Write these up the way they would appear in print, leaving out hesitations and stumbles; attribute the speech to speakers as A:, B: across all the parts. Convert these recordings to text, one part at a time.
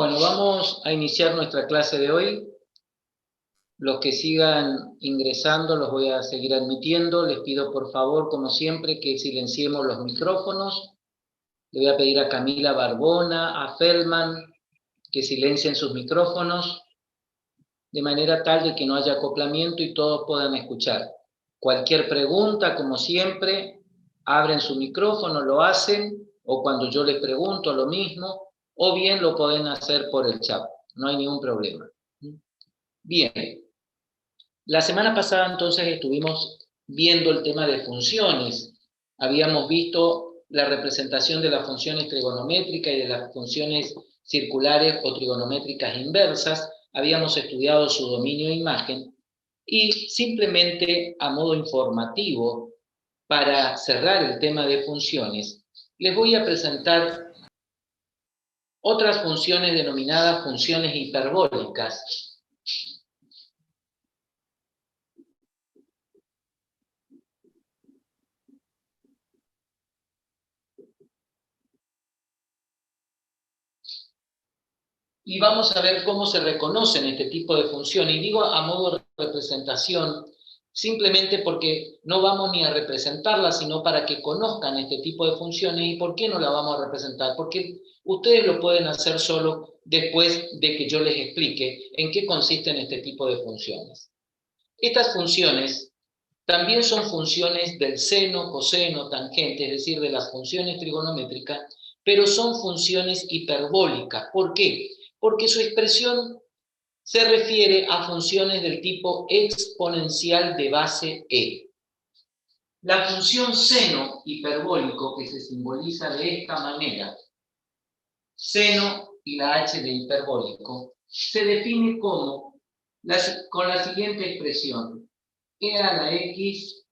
A: Bueno, vamos a iniciar nuestra clase de hoy. Los que sigan ingresando los voy a seguir admitiendo. Les pido por favor, como siempre, que silenciemos los micrófonos. Le voy a pedir a Camila Barbona, a Feldman, que silencien sus micrófonos, de manera tal de que no haya acoplamiento y todos puedan escuchar. Cualquier pregunta, como siempre, abren su micrófono, lo hacen, o cuando yo les pregunto lo mismo, o bien lo pueden hacer por el chat. No hay ningún problema. Bien. La semana pasada entonces estuvimos viendo el tema de funciones. Habíamos visto la representación de las funciones trigonométricas y de las funciones circulares o trigonométricas inversas. Habíamos estudiado su dominio de imagen y simplemente a modo informativo, para cerrar el tema de funciones, les voy a presentar otras funciones denominadas funciones hiperbólicas. Y vamos a ver cómo se reconocen este tipo de funciones. Y digo a modo de representación, simplemente porque no vamos ni a representarlas, sino para que conozcan este tipo de funciones. ¿Y por qué no la vamos a representar? Porque ustedes lo pueden hacer solo después de que yo les explique en qué consisten este tipo de funciones. Estas funciones también son funciones del seno, coseno, tangente, es decir, de las funciones trigonométricas, pero son funciones hiperbólicas. ¿Por qué? Porque su expresión se refiere a funciones del tipo exponencial de base e. La función seno hiperbólico, que se simboliza de esta manera, seno y la h de hiperbólico, se define como con la siguiente expresión: e a la x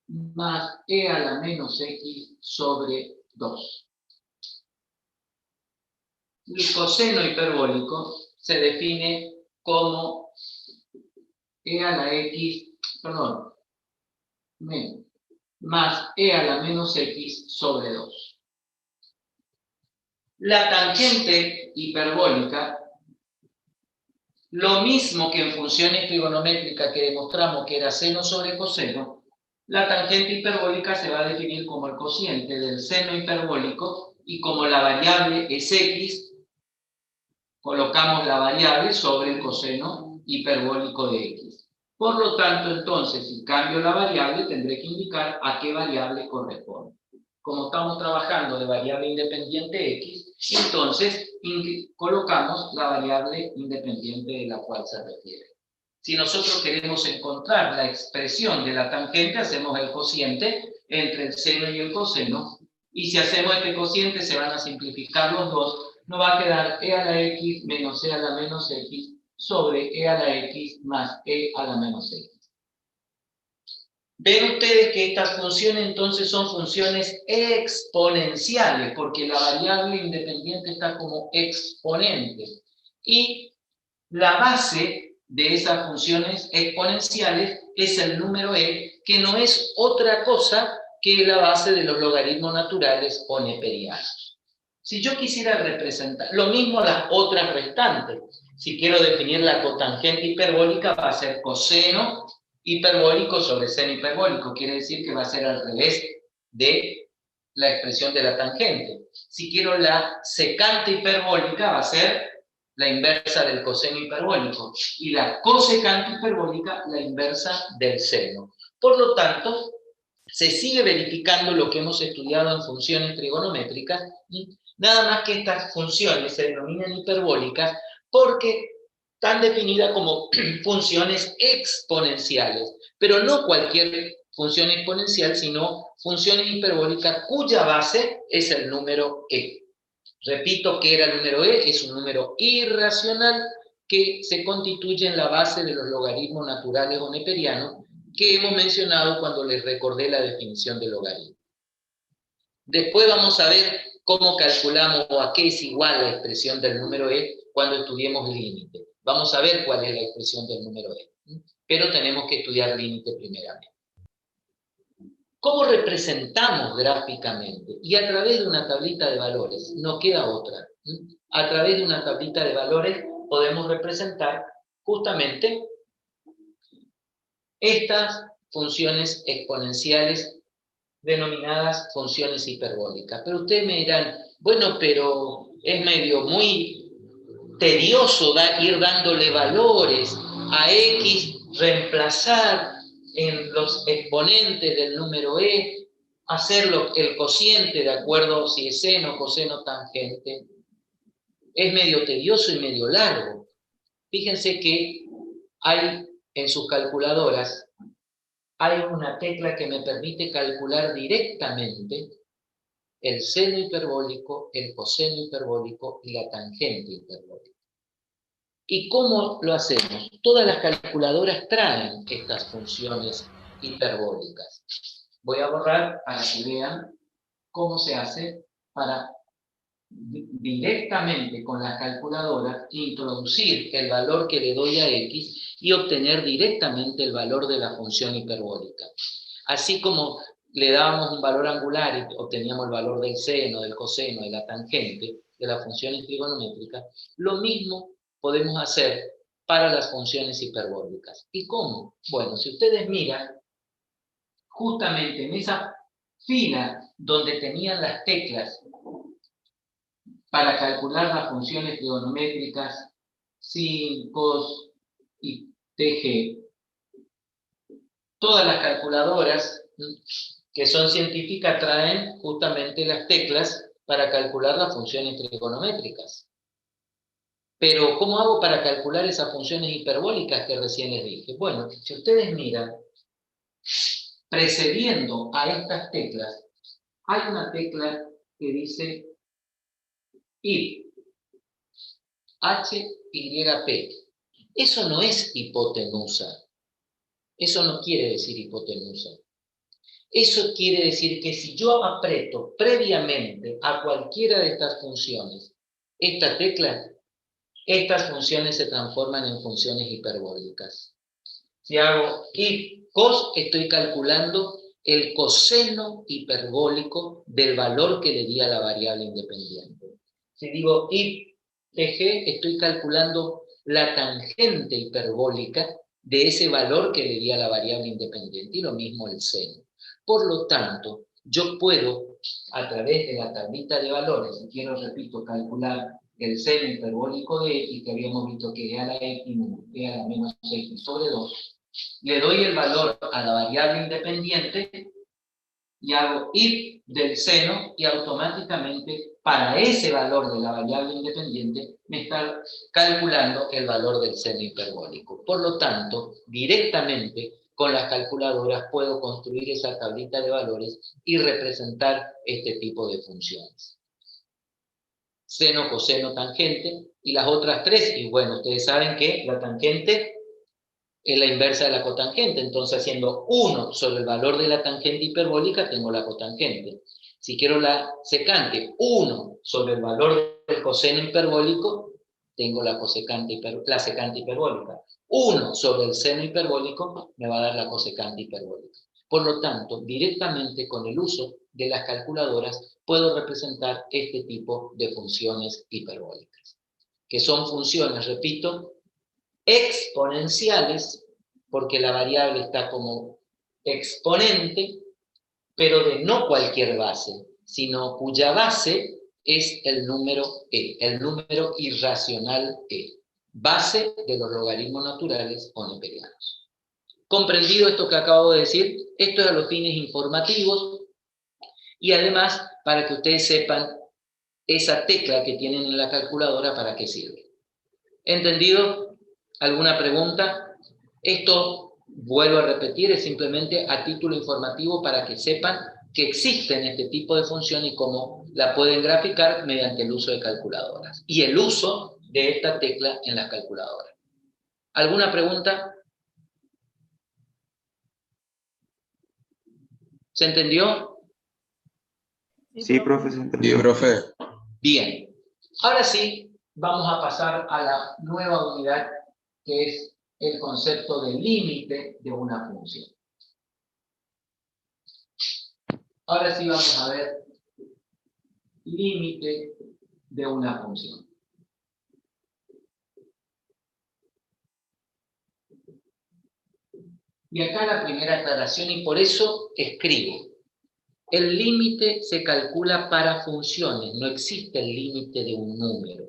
A: más e a la menos x sobre 2. El coseno hiperbólico se define como e a la x, más e a la menos x sobre 2. La tangente hiperbólica, lo mismo que en funciones trigonométricas que demostramos que era seno sobre coseno, la tangente hiperbólica se va a definir como el cociente del seno hiperbólico, y como la variable es x, colocamos la variable sobre el coseno hiperbólico de x. Por lo tanto, entonces, si cambio la variable, tendré que indicar a qué variable corresponde. Como estamos trabajando de variable independiente x, entonces colocamos la variable independiente de la cual se refiere. Si nosotros queremos encontrar la expresión de la tangente, hacemos el cociente entre el seno y el coseno, y si hacemos este cociente se van a simplificar los dos, nos va a quedar e a la x menos e a la menos x sobre e a la x más e a la menos x. Ven ustedes que estas funciones entonces son funciones exponenciales, porque la variable independiente está como exponente. Y la base de esas funciones exponenciales es el número e, que no es otra cosa que la base de los logaritmos naturales o neperianos. Si yo quisiera representar, lo mismo las otras restantes. Si quiero definir la cotangente hiperbólica, va a ser coseno hiperbólico sobre seno hiperbólico. Quiere decir que va a ser al revés de la expresión de la tangente. Si quiero la secante hiperbólica, va a ser la inversa del coseno hiperbólico. Y la cosecante hiperbólica, la inversa del seno. Por lo tanto, se sigue verificando lo que hemos estudiado en funciones trigonométricas, y nada más que estas funciones se denominan hiperbólicas porque están definidas como funciones exponenciales, pero no cualquier función exponencial, sino funciones hiperbólicas cuya base es el número e. Repito que era el número e, es un número irracional que se constituye en la base de los logaritmos naturales o neperianos que hemos mencionado cuando les recordé la definición de logaritmo. Después vamos a ver cómo calculamos o a qué es igual la expresión del número e cuando estudiemos límite. Vamos a ver cuál es la expresión del número e, pero tenemos que estudiar límite primeramente. ¿Cómo representamos gráficamente? Y a través de una tablita de valores, no queda otra. a través de una tablita de valores podemos representar justamente estas funciones exponenciales denominadas funciones hiperbólicas. Pero ustedes me dirán, bueno, pero es medio muy tedioso ir dándole valores a X, reemplazar en los exponentes del número E, hacerlo el cociente de acuerdo si es seno, coseno, tangente. Es medio tedioso y medio largo. Fíjense que hay en sus calculadoras, hay una tecla que me permite calcular directamente el seno hiperbólico, el coseno hiperbólico y la tangente hiperbólica. ¿Y cómo lo hacemos? Todas las calculadoras traen estas funciones hiperbólicas. Voy a borrar para que vean cómo se hace para directamente con las calculadoras introducir el valor que le doy a X y obtener directamente el valor de la función hiperbólica. Así como le dábamos un valor angular y obteníamos el valor del seno, del coseno, de la tangente, de las funciones trigonométricas, lo mismo podemos hacer para las funciones hiperbólicas. ¿Y cómo? Bueno, si ustedes miran, justamente en esa fila donde tenían las teclas para calcular las funciones trigonométricas sin, cos y tg, todas las calculadoras que son científicas traen justamente las teclas para calcular las funciones trigonométricas. Pero, ¿cómo hago para calcular esas funciones hiperbólicas que recién les dije? Bueno, si ustedes miran, precediendo a estas teclas, hay una tecla que dice HYP. HYP. Eso no es hipotenusa. Eso no quiere decir hipotenusa. Eso quiere decir que si yo aprieto previamente a cualquiera de estas funciones, esta tecla, estas funciones se transforman en funciones hiperbólicas. Si hago HYP cos, estoy calculando el coseno hiperbólico del valor que le di a la variable independiente. Si digo HYP TG, estoy calculando la tangente hiperbólica de ese valor que le di a la variable independiente, y lo mismo el seno. Por lo tanto, yo puedo, a través de la tablita de valores, si quiero, repito, calcular el seno hiperbólico de X, que habíamos visto que es a la X menos E a la menos X sobre 2, le doy el valor a la variable independiente y hago HYP del seno y automáticamente para ese valor de la variable independiente me está calculando el valor del seno hiperbólico. Por lo tanto, directamente con las calculadoras puedo construir esa tablita de valores y representar este tipo de funciones. Seno, coseno, tangente y las otras tres. Y bueno, ustedes saben que la tangente es la inversa de la cotangente, entonces haciendo 1 sobre el valor de la tangente hiperbólica tengo la cotangente. Si quiero la secante, 1 sobre el valor del coseno hiperbólico, tengo la secante hiperbólica. 1 sobre el seno hiperbólico me va a dar la cosecante hiperbólica. Por lo tanto, directamente con el uso de las calculadoras puedo representar este tipo de funciones hiperbólicas, que son funciones, repito, exponenciales, porque la variable está como exponente, pero de no cualquier base, sino cuya base es el número e, el número irracional e, base de los logaritmos naturales o neperianos. Comprendido esto que acabo de decir, esto es a los fines informativos y además para que ustedes sepan esa tecla que tienen en la calculadora para qué sirve. ¿Entendido? ¿Alguna pregunta? Esto, vuelvo a repetir, es simplemente a título informativo para que sepan que existen este tipo de funciones y cómo la pueden graficar mediante el uso de calculadoras y el uso de esta tecla en las calculadoras. ¿Alguna pregunta? ¿Se entendió?
B: Sí, profe, se entendió.
C: Sí, profe.
A: Bien. Ahora sí, vamos a pasar a la nueva unidad, que es el concepto de límite de una función. Ahora sí vamos a ver límite de una función. Y acá la primera aclaración, y por eso escribo. El límite se calcula para funciones, no existe el límite de un número.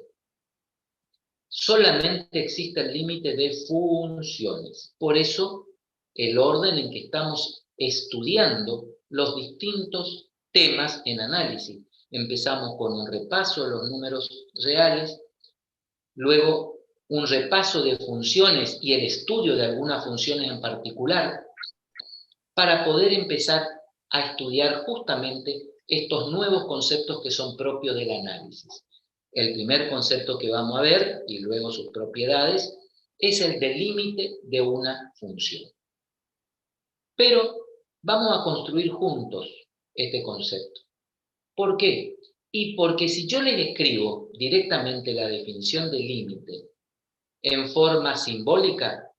A: Solamente existe el límite de funciones. Por eso, el orden en que estamos estudiando los distintos temas en análisis. Empezamos con un repaso de los números reales, luego un repaso de funciones y el estudio de algunas funciones en particular, para poder empezar a estudiar justamente estos nuevos conceptos que son propios del análisis. El primer concepto que vamos a ver, y luego sus propiedades, es el del límite de una función. Pero vamos a construir juntos este concepto. ¿Por qué? Y porque si yo les escribo directamente la definición de límite en forma simbólica,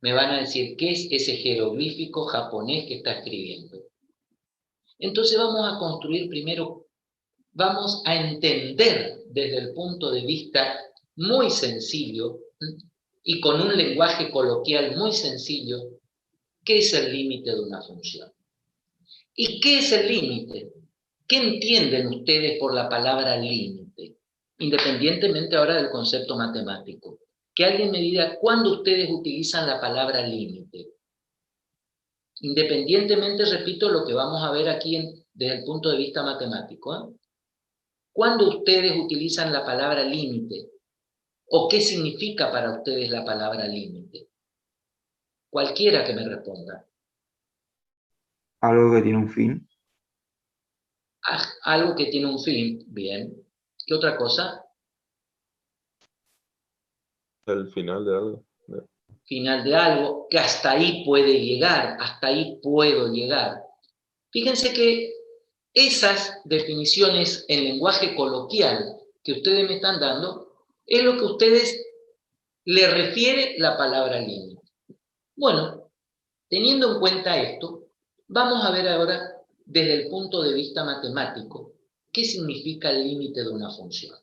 A: me van a decir qué es ese jeroglífico japonés que está escribiendo. Entonces vamos a construir primero, vamos a entender desde el punto de vista muy sencillo y con un lenguaje coloquial muy sencillo, qué es el límite de una función. ¿Y qué es el límite? ¿Qué entienden ustedes por la palabra límite? Independientemente ahora del concepto matemático. Que alguien me diga cuándo ustedes utilizan la palabra límite. Independientemente, repito, lo que vamos a ver aquí desde el punto de vista matemático. ¿Cuándo ustedes utilizan la palabra límite? ¿O qué significa para ustedes la palabra límite? Cualquiera que me responda.
B: Algo que tiene un fin.
A: Algo que tiene un fin, bien. ¿Qué otra cosa?
C: El final de algo.
A: Final de algo, que hasta ahí puede llegar, hasta ahí puedo llegar. Fíjense que esas definiciones en lenguaje coloquial que ustedes me están dando, es lo que a ustedes le refiere la palabra límite. Bueno, teniendo en cuenta esto, vamos a ver ahora desde el punto de vista matemático qué significa el límite de una función.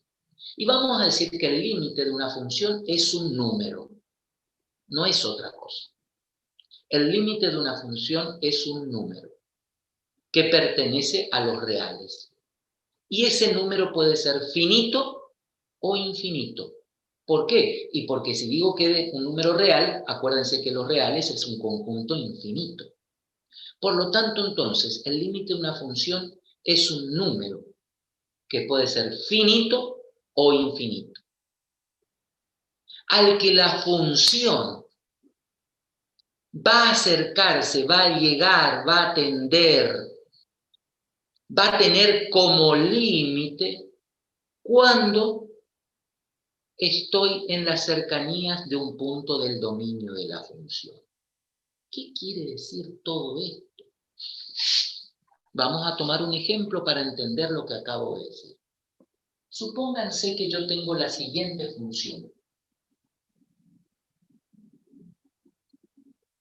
A: Y vamos a decir que el límite de una función es un número, no es otra cosa. El límite de una función es un número que pertenece a los reales. Y ese número puede ser finito o infinito. ¿Por qué? Y porque si digo que es un número real, acuérdense que los reales es un conjunto infinito. Por lo tanto, entonces, el límite de una función es un número que puede ser finito o infinito, al que la función va a acercarse, va a llegar, va a tender, va a tener como límite cuando estoy en las cercanías de un punto del dominio de la función. ¿Qué quiere decir todo esto? Vamos a tomar un ejemplo para entender lo que acabo de decir. Supónganse que yo tengo la siguiente función.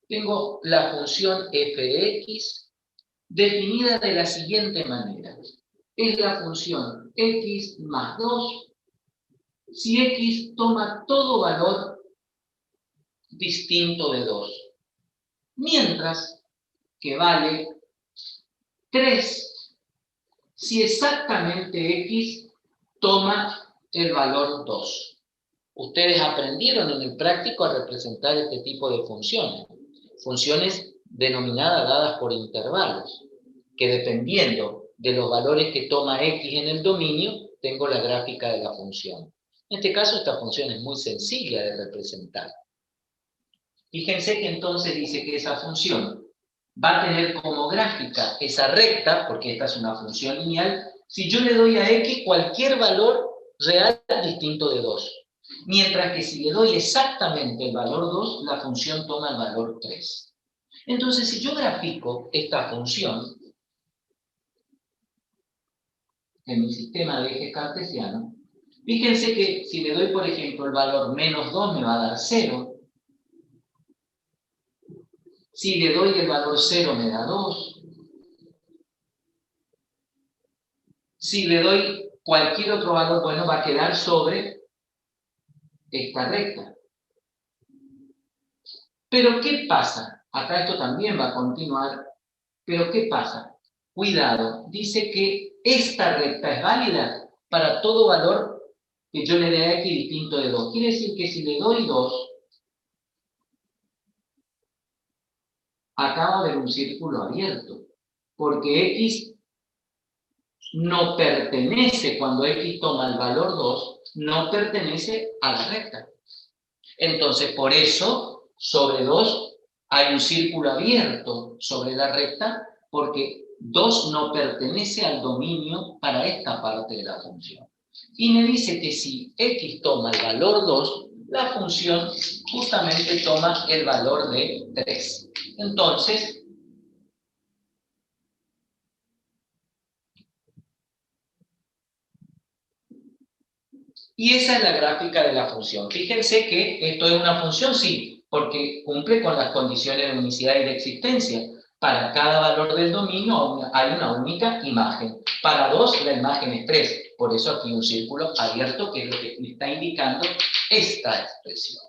A: Tengo la función f de x definida de la siguiente manera. Es la función x más 2 si x toma todo valor distinto de 2. Mientras que vale 3 si exactamente x toma el valor 2. Ustedes aprendieron en el práctico a representar este tipo de funciones. Funciones denominadas dadas por intervalos, que dependiendo de los valores que toma x en el dominio, tengo la gráfica de la función. En este caso, esta función es muy sencilla de representar. Fíjense que entonces dice que esa función va a tener como gráfica esa recta, porque esta es una función lineal, si yo le doy a x cualquier valor real distinto de 2. Mientras que si le doy exactamente el valor 2, la función toma el valor 3. Entonces, si yo grafico esta función en mi sistema de ejes cartesiano, fíjense que si le doy, por ejemplo, el valor menos 2, me va a dar 0. Si le doy el valor 0, me da 2. Si le doy cualquier otro valor, bueno, va a quedar sobre esta recta. Pero, ¿qué pasa Acá esto también va a continuar, pero ¿qué pasa? Cuidado, dice que esta recta es válida para todo valor que yo le dé a x distinto de 2. Quiere decir que si le doy 2, acá va a haber un círculo abierto, porque x no pertenece, cuando x toma el valor 2, no pertenece a la recta. Entonces, por eso, sobre 2 hay un círculo abierto sobre la recta, porque 2 no pertenece al dominio para esta parte de la función. Y me dice que si x toma el valor 2, la función justamente toma el valor de 3. Entonces, y esa es la gráfica de la función. Fíjense que esto es una función, sí, porque cumple con las condiciones de unicidad y de existencia. Para cada valor del dominio hay una única imagen. Para 2 la imagen es 3. Por eso aquí un círculo abierto, que es lo que me está indicando esta expresión.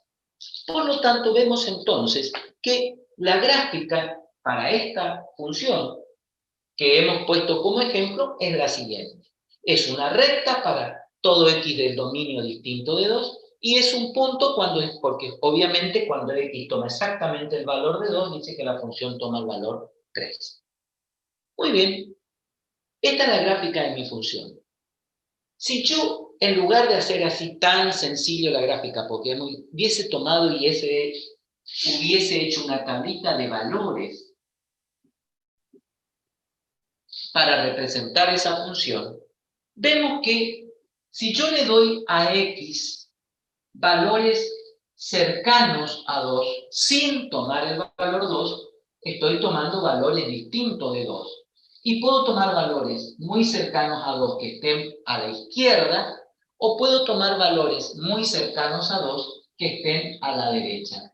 A: Por lo tanto, vemos entonces que la gráfica para esta función que hemos puesto como ejemplo es la siguiente. Es una recta para todo x del dominio distinto de 2, y es un punto cuando es, porque obviamente cuando x toma exactamente el valor de 2, dice que la función toma el valor 3. Muy bien, esta es la gráfica de mi función. Si yo, en lugar de hacer así tan sencillo la gráfica, porque hubiese tomado y hubiese hecho una tablita de valores para representar esa función, vemos que si yo le doy a x valores cercanos a 2, sin tomar el valor 2, estoy tomando valores distintos de 2. Y puedo tomar valores muy cercanos a 2 que estén a la izquierda, o puedo tomar valores muy cercanos a 2 que estén a la derecha.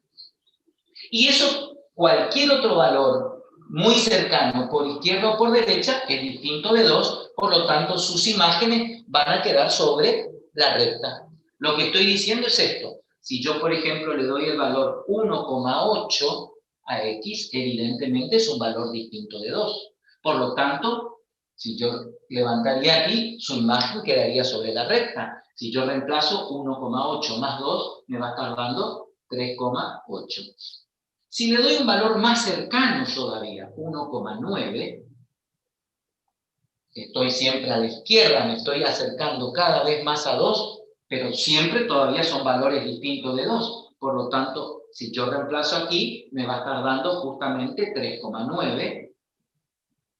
A: Y eso, cualquier otro valor muy cercano por izquierda o por derecha es distinto de 2, por lo tanto sus imágenes van a quedar sobre la recta. Lo que estoy diciendo es esto: si yo, por ejemplo, le doy el valor 1,8 a x, evidentemente es un valor distinto de 2. Por lo tanto, si yo levantaría aquí, su imagen quedaría sobre la recta. Si yo reemplazo 1,8 más 2, me va a estar dando 3,8. Si le doy un valor más cercano todavía, 1,9, estoy siempre a la izquierda, me estoy acercando cada vez más a 2, pero siempre todavía son valores distintos de 2. Por lo tanto, si yo reemplazo aquí, me va a estar dando justamente 3,9.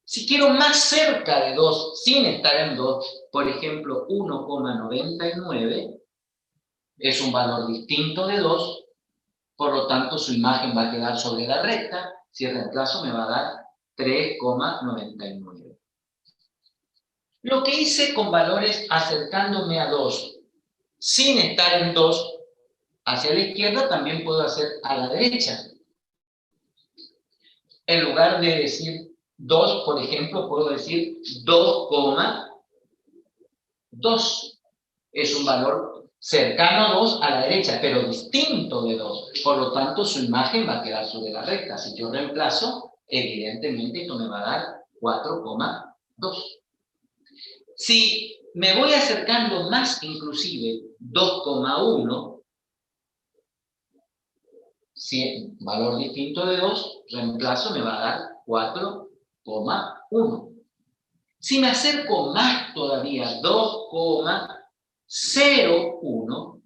A: Si quiero más cerca de 2, sin estar en 2, por ejemplo, 1,99, es un valor distinto de 2, por lo tanto su imagen va a quedar sobre la recta. Si reemplazo me va a dar 3,99. Lo que hice con valores acercándome a 2, sin estar en 2, hacia la izquierda, también puedo hacer a la derecha. En lugar de decir 2, por ejemplo, puedo decir 2,2. Es un valor cercano a 2 a la derecha, pero distinto de 2. Por lo tanto, su imagen va a quedar sobre la recta. Si yo reemplazo, evidentemente esto me va a dar 4,2. Si me voy acercando más, inclusive 2,1, si valor distinto de 2, reemplazo, me va a dar 4,1. Si me acerco más todavía, 2,01,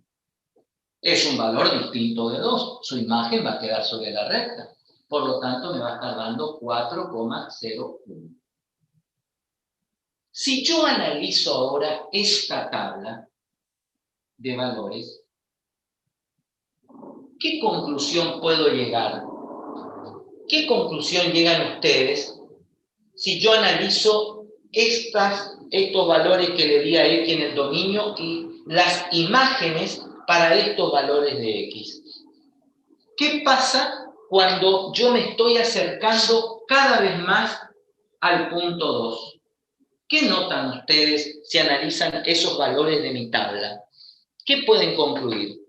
A: es un valor distinto de 2. Su imagen va a quedar sobre la recta. Por lo tanto, me va a estar dando 4,01. Si yo analizo ahora esta tabla de valores, ¿qué conclusión puedo llegar? ¿Qué conclusión llegan ustedes si yo analizo estos valores que le di a x en el dominio y las imágenes para estos valores de x? ¿Qué pasa cuando yo me estoy acercando cada vez más al punto 2? ¿Qué notan ustedes si analizan esos valores de mi tabla? ¿Qué pueden concluir?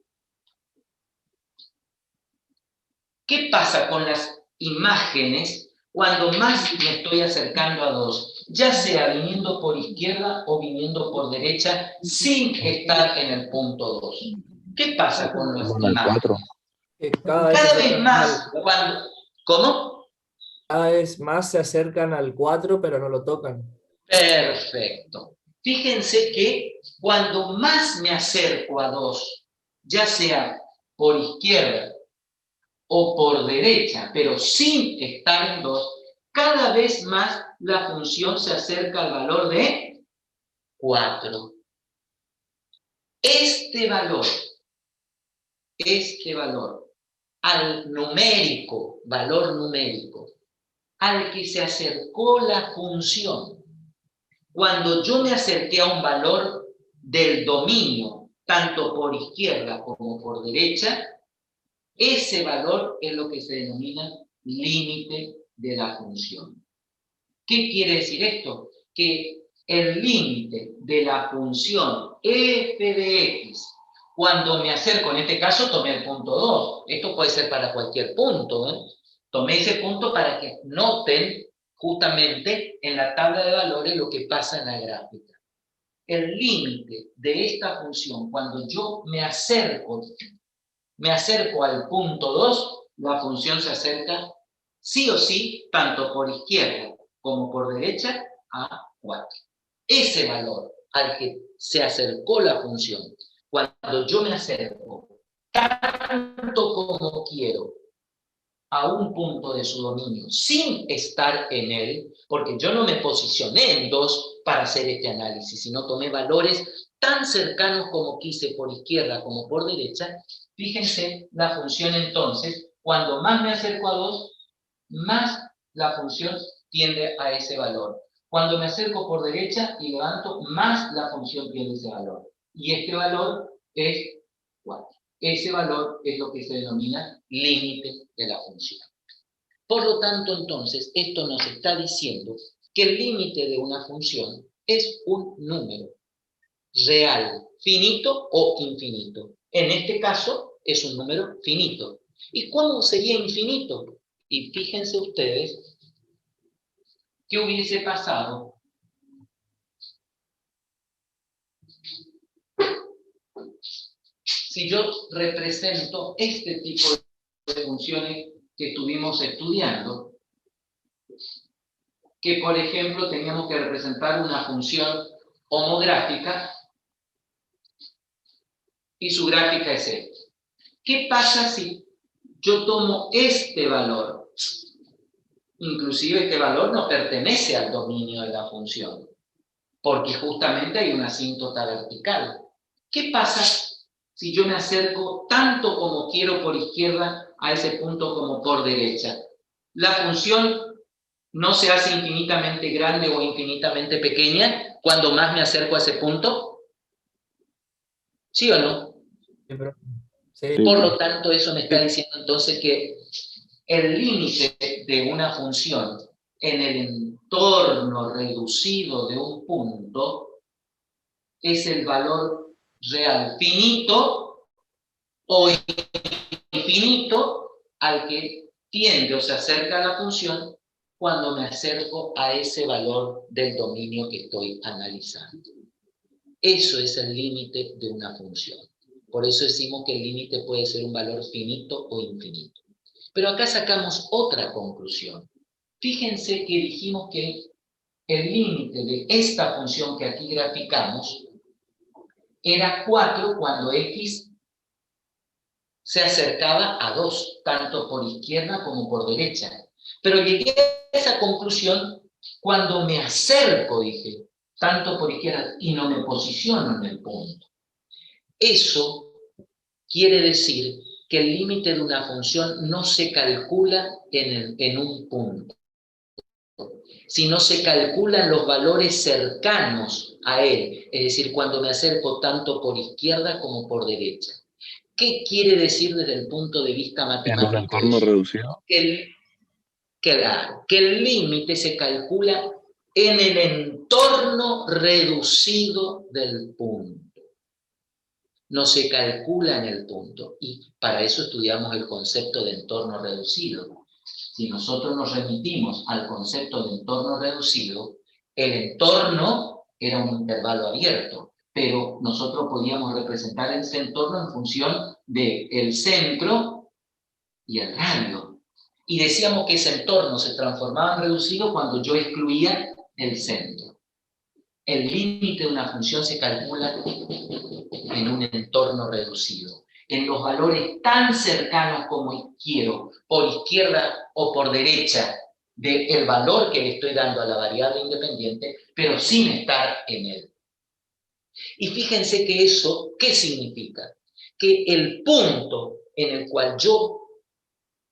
A: ¿Qué pasa con las imágenes cuando más me estoy acercando a 2, ya sea viniendo por izquierda o viniendo por derecha, sin estar en el punto 2. ¿Qué pasa con las
B: Con el
A: imágenes?
B: 4.
D: Que cada vez,
A: Cada
D: se
A: vez
D: acercan
A: más,
D: al-
A: cuando... ¿Cómo?
D: cada vez más se acercan al 4, pero no lo tocan.
A: Perfecto. Fíjense que cuando más me acerco a 2, ya sea por izquierda o por derecha, pero sin estar en 2, cada vez más la función se acerca al valor de 4. Este valor, al numérico, valor numérico, al que se acercó la función, cuando yo me acerqué a un valor del dominio, tanto por izquierda como por derecha, ese valor es lo que se denomina límite de la función. ¿Qué quiere decir esto? Que el límite de la función f de x, cuando me acerco, en este caso tomé el punto 2, esto puede ser para cualquier punto, ¿eh? Tomé ese punto para que noten justamente en la tabla de valores lo que pasa en la gráfica. El límite de esta función, cuando yo me acerco al punto 2, la función se acerca sí o sí, tanto por izquierda como por derecha, a 4. Ese valor al que se acercó la función, cuando yo me acerco tanto como quiero a un punto de su dominio sin estar en él, porque yo no me posicioné en 2 para hacer este análisis, sino tomé valores tan cercanos como quise por izquierda como por derecha. Fíjense la función entonces, cuando más me acerco a 2, más la función tiende a ese valor. Cuando me acerco por derecha y levanto, más la función tiende a ese valor. Y este valor es 4. Ese valor es lo que se denomina límite de la función. Por lo tanto, entonces, esto nos está diciendo que el límite de una función es un número real, finito o infinito. En este caso, es un número finito. ¿Y cómo sería infinito? Y fíjense ustedes qué hubiese pasado si yo represento este tipo de funciones que estuvimos estudiando, que por ejemplo teníamos que representar una función homográfica y su gráfica es esta. ¿Qué pasa si yo tomo este valor? Inclusive este valor no pertenece al dominio de la función, porque justamente hay una asíntota vertical. ¿Qué pasa si yo me acerco tanto como quiero por izquierda a ese punto como por derecha? La función no se hace infinitamente grande o infinitamente pequeña cuando más me acerco a ese punto. ¿Sí o no?
D: Sí.
A: Por lo tanto, eso me está diciendo entonces que el límite de una función en el entorno reducido de un punto es el valor real finito o infinito al que tiende o se acerca la función cuando me acerco a ese valor del dominio que estoy analizando. Eso es el límite de una función. Por eso decimos que el límite puede ser un valor finito o infinito. Pero acá sacamos otra conclusión. Fíjense que dijimos que el límite de esta función que aquí graficamos era 4 cuando x se acercaba a 2, tanto por izquierda como por derecha. Pero llegué a esa conclusión cuando me acerco, dije, tanto por izquierda y no me posiciono en el punto. Eso quiere decir que el límite de una función no se calcula en un punto, sino se calculan los valores cercanos a él, es decir, cuando me acerco tanto por izquierda como por derecha. ¿Qué quiere decir desde el punto de vista
B: En un
A: matemático?
B: entorno reducido.
A: Que el límite se calcula en el entorno reducido del punto. No se calcula en el punto. Y para eso estudiamos el concepto de entorno reducido. Si nosotros nos remitimos al concepto de entorno reducido, el entorno era un intervalo abierto, pero nosotros podíamos representar ese entorno en función del centro y el radio. Y decíamos que ese entorno se transformaba en reducido cuando yo excluía el centro. El límite de una función se calcula en un entorno reducido, en los valores tan cercanos como quiero, por izquierda o por derecha, del valor que le estoy dando a la variable independiente, pero sin estar en él. Y fíjense que eso, ¿qué significa? Que el punto en el cual yo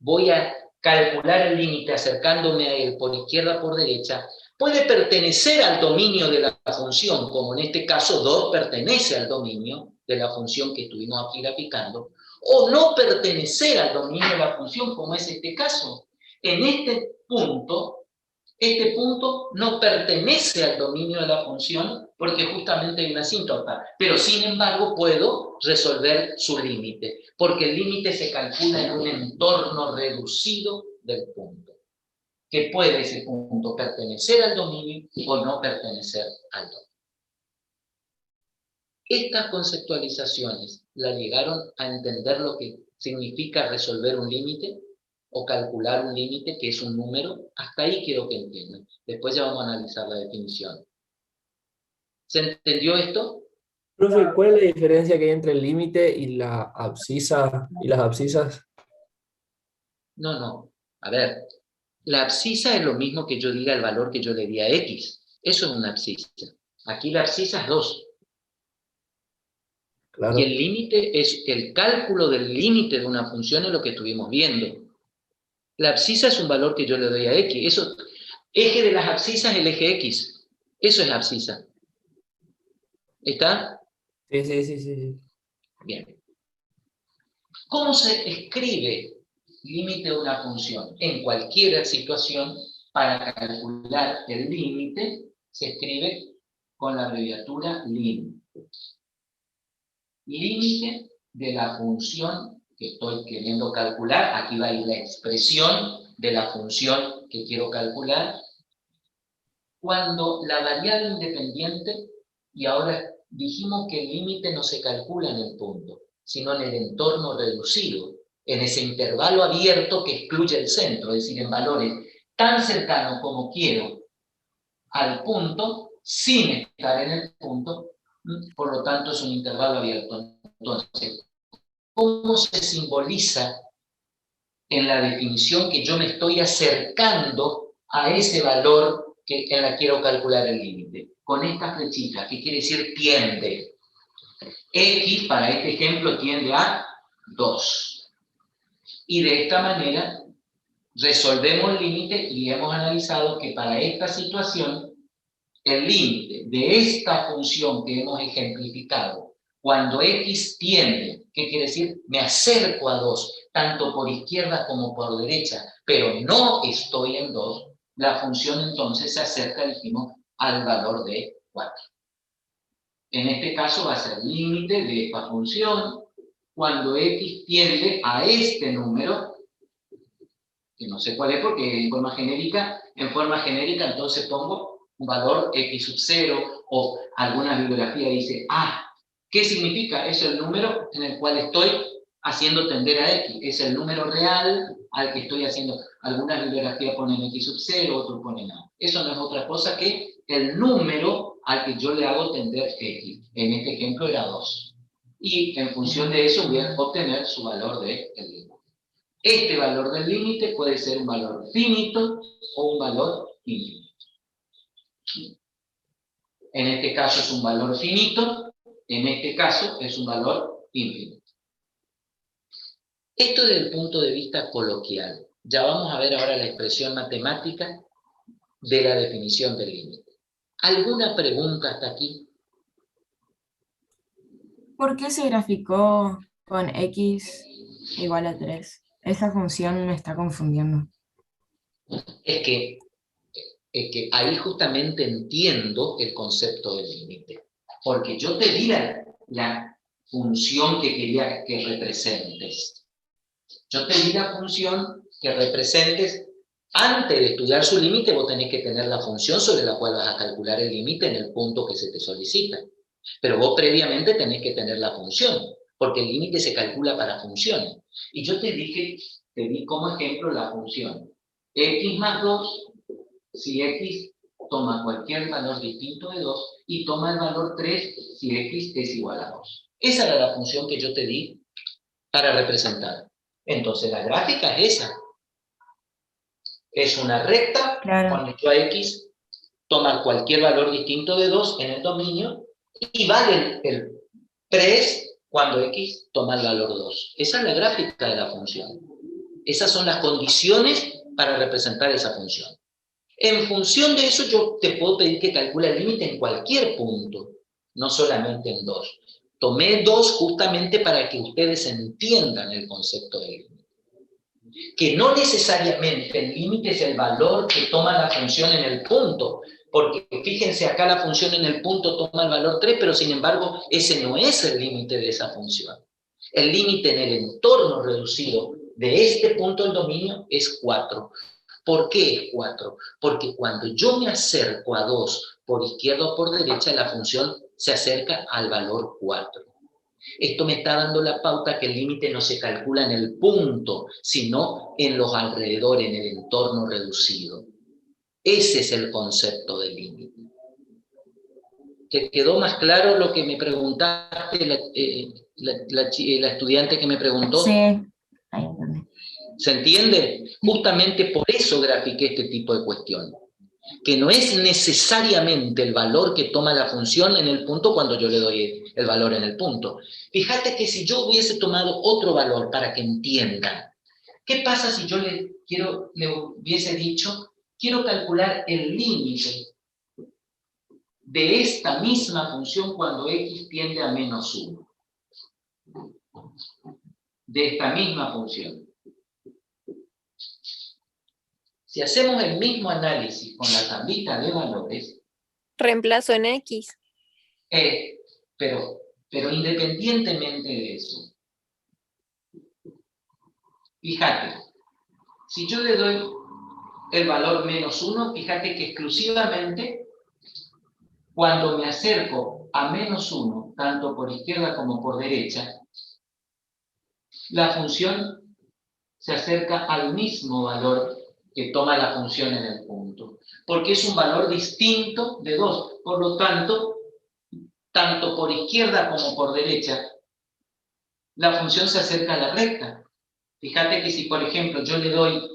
A: voy a calcular el límite acercándome a él por izquierda o por derecha, puede pertenecer al dominio de la función, como en este caso 2 pertenece al dominio de la función que estuvimos aquí graficando, o no pertenecer al dominio de la función, como es este caso. En este punto no pertenece al dominio de la función porque justamente hay una asíntota, pero sin embargo puedo resolver su límite, porque el límite se calcula en un entorno reducido del punto, que puede ese punto pertenecer al dominio o no pertenecer al dominio. Estas conceptualizaciones la llegaron a entender lo que significa resolver un límite o calcular un límite, que es un número. Hasta ahí quiero que entiendan. Después ya vamos a analizar la definición. ¿Se entendió esto?
D: Profe, ¿cuál es la diferencia que hay entre el límite y la abscisa y las abscisas?
A: No. A ver, la abscisa es lo mismo que yo diga el valor que yo le di a X. Eso es una abscisa. Aquí la abscisa es 2.
D: Claro.
A: Y el límite es el cálculo del límite de una función, es lo que estuvimos viendo. La abscisa es un valor que yo le doy a X. Eso, eje de las abscisas es el eje X. Eso es abscisa. ¿Está?
D: Sí.
A: Bien. ¿Cómo se escribe límite de una función? En cualquier situación, para calcular el límite, se escribe con la abreviatura lim. Límite de la función que estoy queriendo calcular. Aquí va a ir la expresión de la función que quiero calcular. Cuando la variable independiente, y ahora dijimos que el límite no se calcula en el punto, sino en el entorno reducido, en ese intervalo abierto que excluye el centro, es decir, en valores tan cercanos como quiero al punto, sin estar en el punto, por lo tanto es un intervalo abierto. Entonces, ¿cómo se simboliza en la definición que yo me estoy acercando a ese valor en la que quiero calcular el límite? Con esta flechita, que quiere decir tiende. X, para este ejemplo, tiende a 2. Y de esta manera resolvemos el límite y hemos analizado que para esta situación el límite de esta función que hemos ejemplificado, cuando X tiende, ¿qué quiere decir? Me acerco a 2, tanto por izquierda como por derecha, pero no estoy en 2, la función entonces se acerca, dijimos, al valor de 4. En este caso va a ser límite de esta función cuando X tiende a este número, que no sé cuál es porque en forma genérica entonces pongo un valor X sub 0, o alguna bibliografía dice, ¿qué significa? Es el número en el cual estoy haciendo tender a X, es el número real al que estoy haciendo. Algunas bibliografías ponen X sub 0, otros ponen A. Eso no es otra cosa que el número al que yo le hago tender X. En este ejemplo era 2. Y en función de eso voy a obtener su valor del límite. Este valor del límite puede ser un valor finito o un valor infinito. En este caso es un valor finito, en este caso es un valor infinito. Esto desde el punto de vista coloquial. Ya vamos a ver ahora la expresión matemática de la definición del límite. ¿Alguna pregunta hasta aquí?
E: ¿Por qué se graficó con x igual a 3? Esa función me está confundiendo.
A: Es que ahí justamente entiendo el concepto del límite. Porque yo te di la función que quería que representes. Yo te di la función que representes Antes de estudiar su límite, vos tenés que tener la función sobre la cual vas a calcular el límite en el punto que se te solicita. Pero vos previamente tenés que tener la función, porque el límite se calcula para funciones. Y yo te di como ejemplo la función x más 2, si x toma cualquier valor distinto de 2, y toma el valor 3 si x es igual a 2. Esa era la función que yo te di para representar. Entonces la gráfica es esa. Es una recta,
E: Claro.
A: cuando yo a x toma cualquier valor distinto de 2 en el dominio, y vale el 3 cuando x toma el valor 2. Esa es la gráfica de la función. Esas son las condiciones para representar esa función. En función de eso, yo te puedo pedir que calcule el límite en cualquier punto, no solamente en 2. Tomé 2 justamente para que ustedes entiendan el concepto de límite. Que no necesariamente el límite es el valor que toma la función en el punto, porque fíjense, acá la función en el punto toma el valor 3, pero sin embargo ese no es el límite de esa función. El límite en el entorno reducido de este punto del dominio es 4. ¿Por qué es 4? Porque cuando yo me acerco a 2 por izquierda o por derecha, la función se acerca al valor 4. Esto me está dando la pauta que el límite no se calcula en el punto, sino en los alrededores, en el entorno reducido. Ese es el concepto del límite. ¿Te quedó más claro lo que me preguntaste, la estudiante que me preguntó?
E: Sí, ahí entendí.
A: ¿Se entiende? Justamente por eso grafiqué este tipo de cuestión. Que no es necesariamente el valor que toma la función en el punto cuando yo le doy el valor en el punto. Fíjate que si yo hubiese tomado otro valor para que entiendan, ¿qué pasa si yo le hubiese dicho, quiero calcular el límite de esta misma función cuando x tiende a menos 1? De esta misma función. Si hacemos el mismo análisis con la tablita de valores,
F: Reemplazo en X.
A: pero independientemente de eso, fíjate, si yo le doy el valor menos 1, fíjate que exclusivamente cuando me acerco a menos 1, tanto por izquierda como por derecha, la función se acerca al mismo valor que toma la función en el punto, porque es un valor distinto de 2. Por lo tanto, tanto por izquierda como por derecha, la función se acerca a la recta. Fíjate que si, por ejemplo, yo le doy,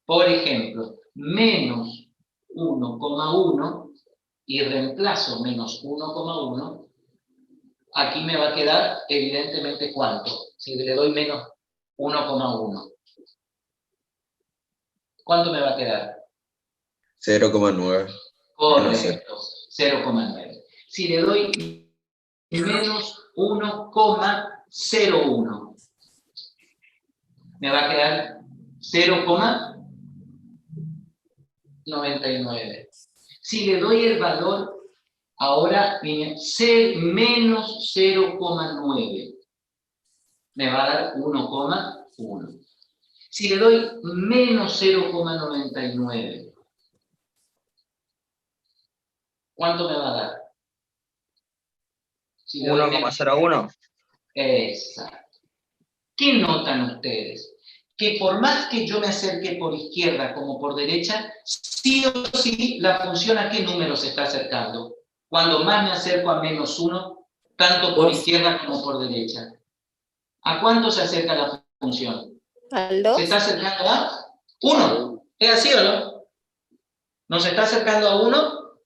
A: por ejemplo, menos 1,1 y reemplazo menos 1,1, aquí me va a quedar evidentemente ¿cuánto? Si le doy menos 1,1. ¿Cuánto me va a quedar?
B: 0,9.
A: Correcto, 0,9. Si le doy menos 1,01, me va a quedar 0,99. Si le doy el valor, ahora menos 0,9, me va a dar 1,1. Si le doy menos 0,99, ¿cuánto me va a dar? Si le doy
G: 1,01.
A: Exacto. ¿Qué notan ustedes? Que por más que yo me acerque por izquierda como por derecha, sí o sí la función a qué número se está acercando. Cuando más me acerco a menos 1, tanto por izquierda como por derecha. ¿A cuánto se acerca la función?
F: ¿Al 2?
A: ¿Se está acercando a 1? ¿Es así o no? ¿No se está acercando a 1?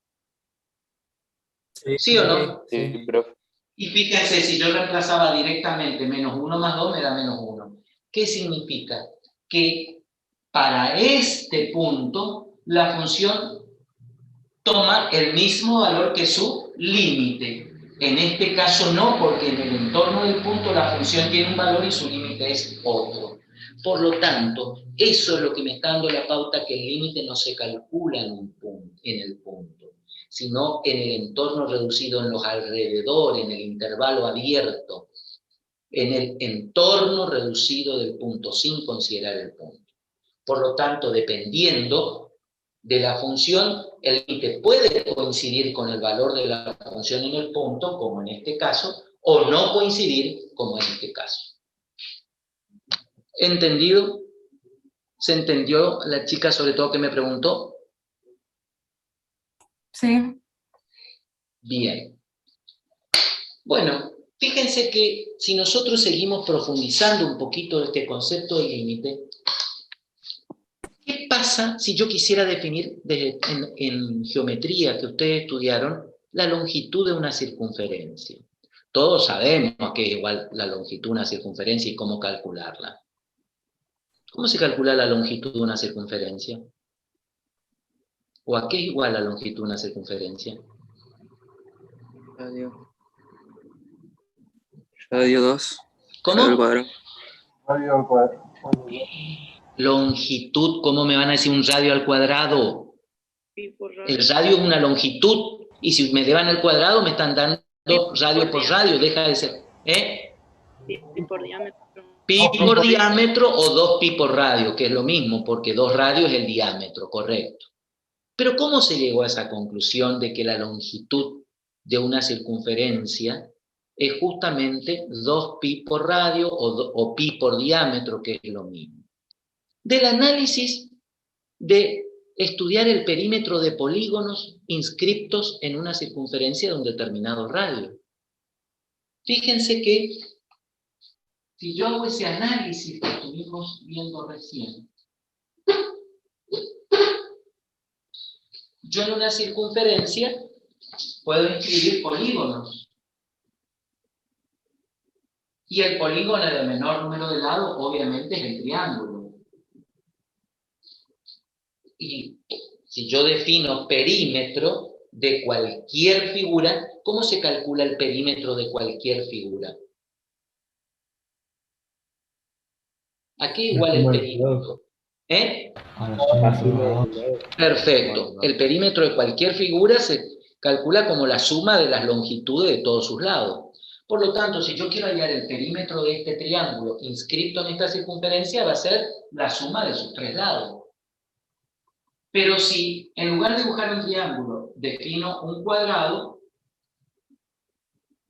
A: ¿Sí o no?
C: Sí, profe.
A: Y fíjense, si yo reemplazaba directamente menos 1 más 2, me da menos 1. ¿Qué significa? Que para este punto, la función toma el mismo valor que su límite. En este caso no, porque en el entorno del punto la función tiene un valor y su límite es otro. Por lo tanto, eso es lo que me está dando la pauta, que el límite no se calcula en el punto, sino en el entorno reducido, en los alrededores, en el intervalo abierto, en el entorno reducido del punto, sin considerar el punto. Por lo tanto, dependiendo de la función, el límite puede coincidir con el valor de la función en el punto, como en este caso, o no coincidir, como en este caso. ¿Entendido? ¿Se entendió la chica sobre todo que me preguntó?
E: Sí.
A: Bien. Bueno, fíjense que si nosotros seguimos profundizando un poquito este concepto de límite, ¿qué pasa si yo quisiera definir en geometría que ustedes estudiaron la longitud de una circunferencia? Todos sabemos que es igual la longitud de una circunferencia y cómo calcularla. ¿Cómo se calcula la longitud de una circunferencia? ¿O a qué es igual la longitud de una circunferencia?
B: Radio 2.
A: ¿Cómo?
B: Radio al cuadrado.
C: Radio al cuadrado.
A: Longitud, ¿cómo me van a decir un radio al cuadrado? El radio es una longitud, y si me llevan al cuadrado me están dando radio por radio, deja de ser.
G: Pi por diámetro.
A: Pi por diámetro o 2 pi por radio, que es lo mismo, porque 2 radios es el diámetro, correcto. Pero ¿cómo se llegó a esa conclusión de que la longitud de una circunferencia es justamente 2 pi por radio o pi por diámetro, que es lo mismo? Del análisis de estudiar el perímetro de polígonos inscriptos en una circunferencia de un determinado radio. Fíjense que si yo hago ese análisis que estuvimos viendo recién, yo en una circunferencia puedo inscribir polígonos. Y el polígono de menor número de lados, obviamente, es el triángulo. Y si yo defino perímetro de cualquier figura, ¿cómo se calcula el perímetro de cualquier figura? ¿A qué igual el perímetro? Perfecto. El perímetro de cualquier figura se calcula como la suma de las longitudes de todos sus lados. Por lo tanto, si yo quiero hallar el perímetro de este triángulo inscrito en esta circunferencia, va a ser la suma de sus 3 lados. Pero si en lugar de dibujar un triángulo defino un cuadrado,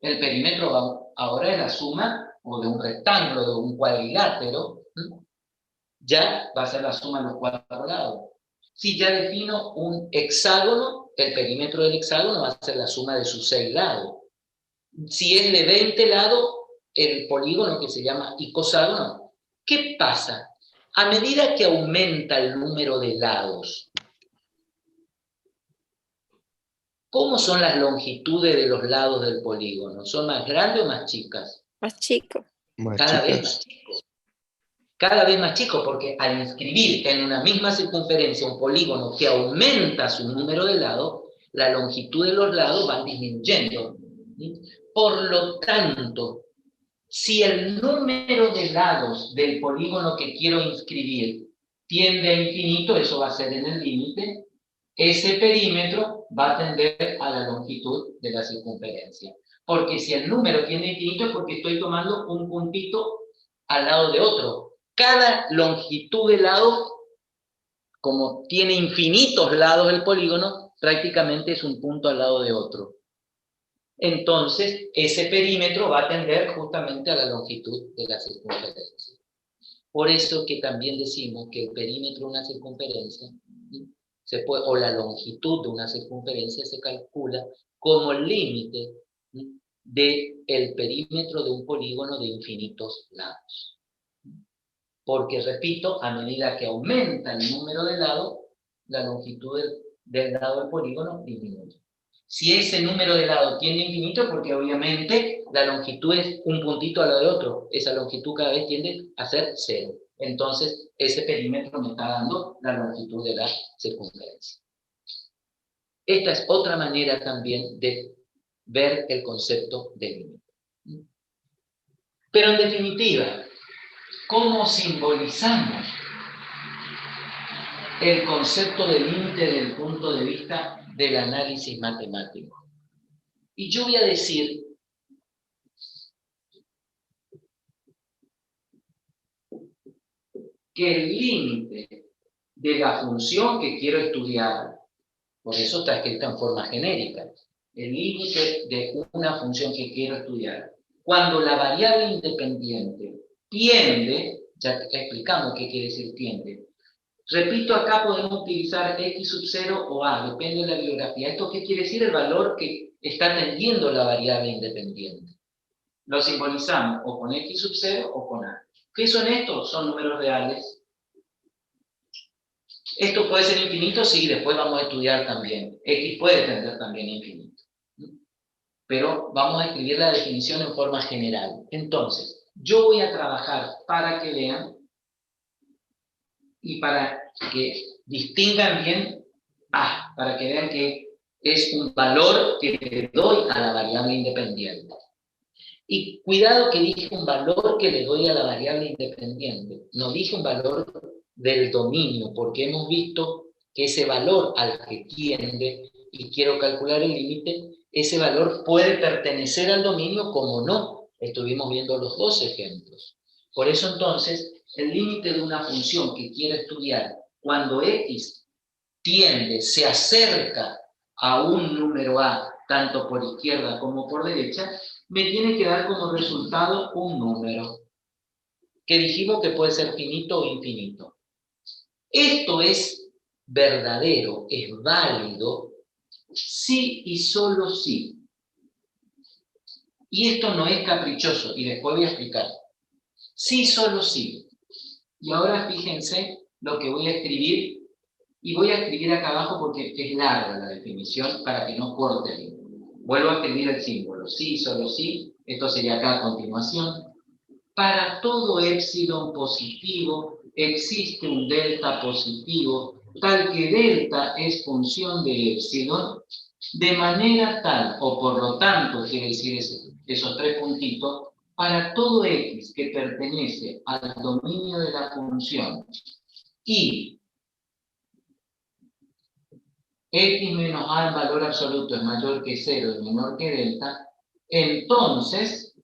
A: el perímetro ahora es la suma o de un rectángulo, de un cuadrilátero, ya va a ser la suma de los 4 lados. Si ya defino un hexágono, el perímetro del hexágono va a ser la suma de sus 6 lados. Si es de 20 lados, el polígono que se llama icoságono, ¿qué pasa? A medida que aumenta el número de lados, ¿cómo son las longitudes de los lados del polígono? ¿Son más grandes o más chicas?
F: Más chico.
A: Cada vez más chicos. Cada vez más chicos, porque al inscribir en una misma circunferencia un polígono que aumenta su número de lados, la longitud de los lados van disminuyendo. Por lo tanto, si el número de lados del polígono que quiero inscribir tiende a infinito, eso va a ser en el límite, ese perímetro va a tender a la longitud de la circunferencia. Porque si el número tiende a infinito es porque estoy tomando un puntito al lado de otro. Cada longitud de lado, como tiene infinitos lados el polígono, prácticamente es un punto al lado de otro. Entonces, ese perímetro va a tender justamente a la longitud de la circunferencia. Por eso que también decimos que el perímetro de una circunferencia, o la longitud de una circunferencia, se calcula como el límite del perímetro de un polígono de infinitos lados. Porque, repito, a medida que aumenta el número de lados, la longitud del lado del polígono disminuye. Si ese número de lados tiende a infinito, porque obviamente la longitud es un puntito al lado de otro, esa longitud cada vez tiende a ser 0. Entonces, ese perímetro me está dando la longitud de la circunferencia. Esta es otra manera también de ver el concepto de límite. Pero en definitiva, ¿cómo simbolizamos el concepto de límite desde el punto de vista del análisis matemático? Y yo voy a decir que el límite de la función que quiero estudiar, por eso está escrita en forma genérica, el límite de una función que quiero estudiar, cuando la variable independiente tiende, ya explicamos qué quiere decir tiende. Repito, acá podemos utilizar x sub 0 o a, depende de la bibliografía. ¿Esto qué quiere decir? El valor que está tendiendo la variable independiente. Lo simbolizamos o con x sub 0 o con a. ¿Qué son estos? Son números reales. ¿Esto puede ser infinito? Sí, después vamos a estudiar también. X puede tender también a infinito. Pero vamos a escribir la definición en forma general. Entonces, yo voy a trabajar para que vean y para que distingan bien A, para que vean que es un valor que le doy a la variable independiente. Y cuidado que dije un valor que le doy a la variable independiente. No dije un valor del dominio, porque hemos visto que ese valor al que tiende, y quiero calcular el límite, ese valor puede pertenecer al dominio como no. Estuvimos viendo los dos ejemplos. Por eso entonces, el límite de una función que quiero estudiar, cuando x tiende, se acerca a un número a, tanto por izquierda como por derecha, me tiene que dar como resultado un número, que dijimos que puede ser finito o infinito. Esto es verdadero, es válido, sí y solo sí. Y esto no es caprichoso, y después voy a explicar. Sí, solo sí. Y ahora fíjense lo que voy a escribir, y voy a escribir acá abajo porque es larga la definición para que no corte. Vuelvo a escribir el símbolo. Sí, solo sí. Esto sería acá a continuación. Para todo épsilon positivo existe un delta positivo, tal que delta es función de épsilon, de manera tal, o por lo tanto, quiere decir esos tres puntitos, para todo x que pertenece al dominio de la función y x menos a en valor absoluto es mayor que 0 y menor que delta, entonces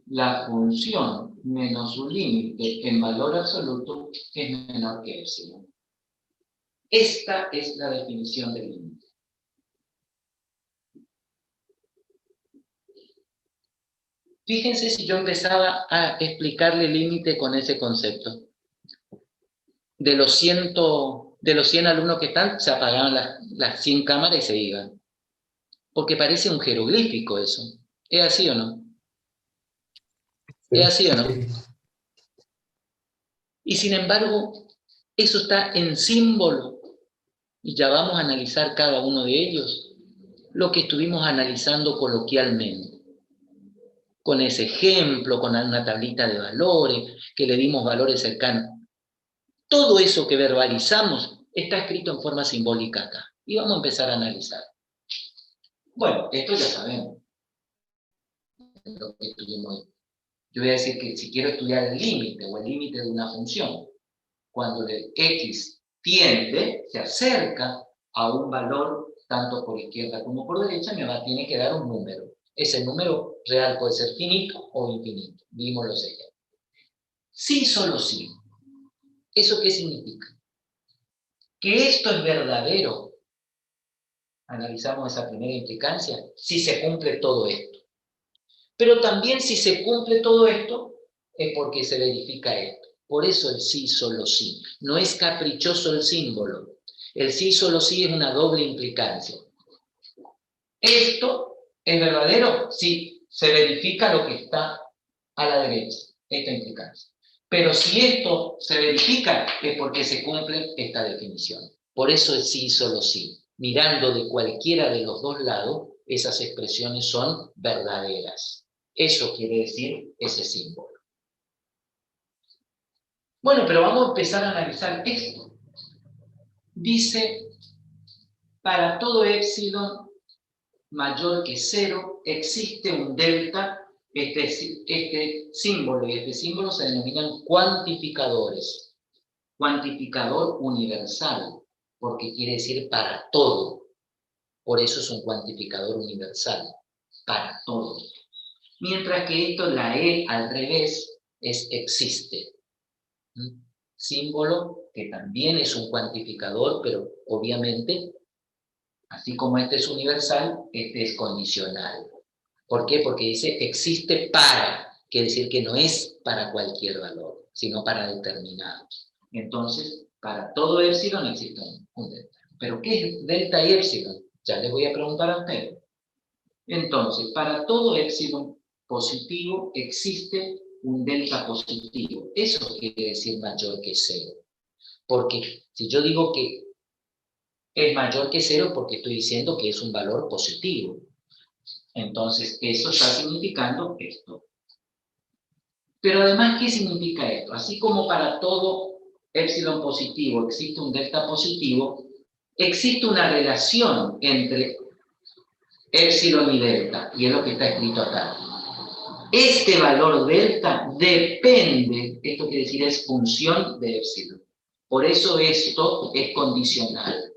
A: la función menos su límite en valor absoluto es menor que epsilon. Esta es la definición del límite. Fíjense si yo empezaba a explicarle el límite con ese concepto. De los 100 alumnos que están, se apagaban las 100 cámaras y se iban. Porque parece un jeroglífico eso. ¿Es así o no? ¿Es así o no? Y sin embargo, eso está en símbolo. Y ya vamos a analizar cada uno de ellos. Lo que estuvimos analizando coloquialmente. Con ese ejemplo, con una tablita de valores, que le dimos valores cercanos. Todo eso que verbalizamos está escrito en forma simbólica acá. Y vamos a empezar a analizar. Bueno, esto ya sabemos. Lo que estuvimos. Yo voy a decir que si quiero estudiar el límite o el límite de una función, cuando el x tiende, se acerca a un valor, tanto por izquierda como por derecha, tiene que dar un número. Ese número real puede ser finito o infinito. Vimos los ejemplos. Sí, solo sí. ¿Eso qué significa? Que esto es verdadero. Analizamos esa primera implicancia. Si se cumple todo esto. Pero también si se cumple todo esto, es porque se verifica esto. Por eso el sí, solo sí. No es caprichoso el símbolo. El sí, solo sí es una doble implicancia. Esto es verdadero si se verifica lo que está a la derecha, esta implicancia. Pero si esto se verifica es porque se cumple esta definición. Por eso el sí, solo sí. Mirando de cualquiera de los dos lados, esas expresiones son verdaderas. Eso quiere decir ese símbolo. Bueno, pero vamos a empezar a analizar esto. Dice, para todo épsilon mayor que 0, existe un delta. Este símbolo y este símbolo se denominan cuantificadores. Cuantificador universal, porque quiere decir para todo. Por eso es un cuantificador universal, para todo. Mientras que esto, la E al revés, es existe. Símbolo que también es un cuantificador, pero obviamente, así como este es universal, este es condicional. ¿Por qué? Porque dice existe para, quiere decir que no es para cualquier valor, sino para determinados. Entonces, para todo épsilon existe un delta. ¿Pero qué es delta y épsilon? Ya les voy a preguntar a ustedes. Entonces, para todo épsilon positivo existe un delta positivo. Eso quiere decir mayor que 0. Porque si yo digo que es mayor que 0, porque estoy diciendo que es un valor positivo. Entonces, eso está significando esto. Pero además, ¿qué significa esto? Así como para todo épsilon positivo existe un delta positivo, existe una relación entre épsilon y delta, y es lo que está escrito acá. Este valor delta depende, esto quiere decir es función de épsilon. Por eso esto es condicional.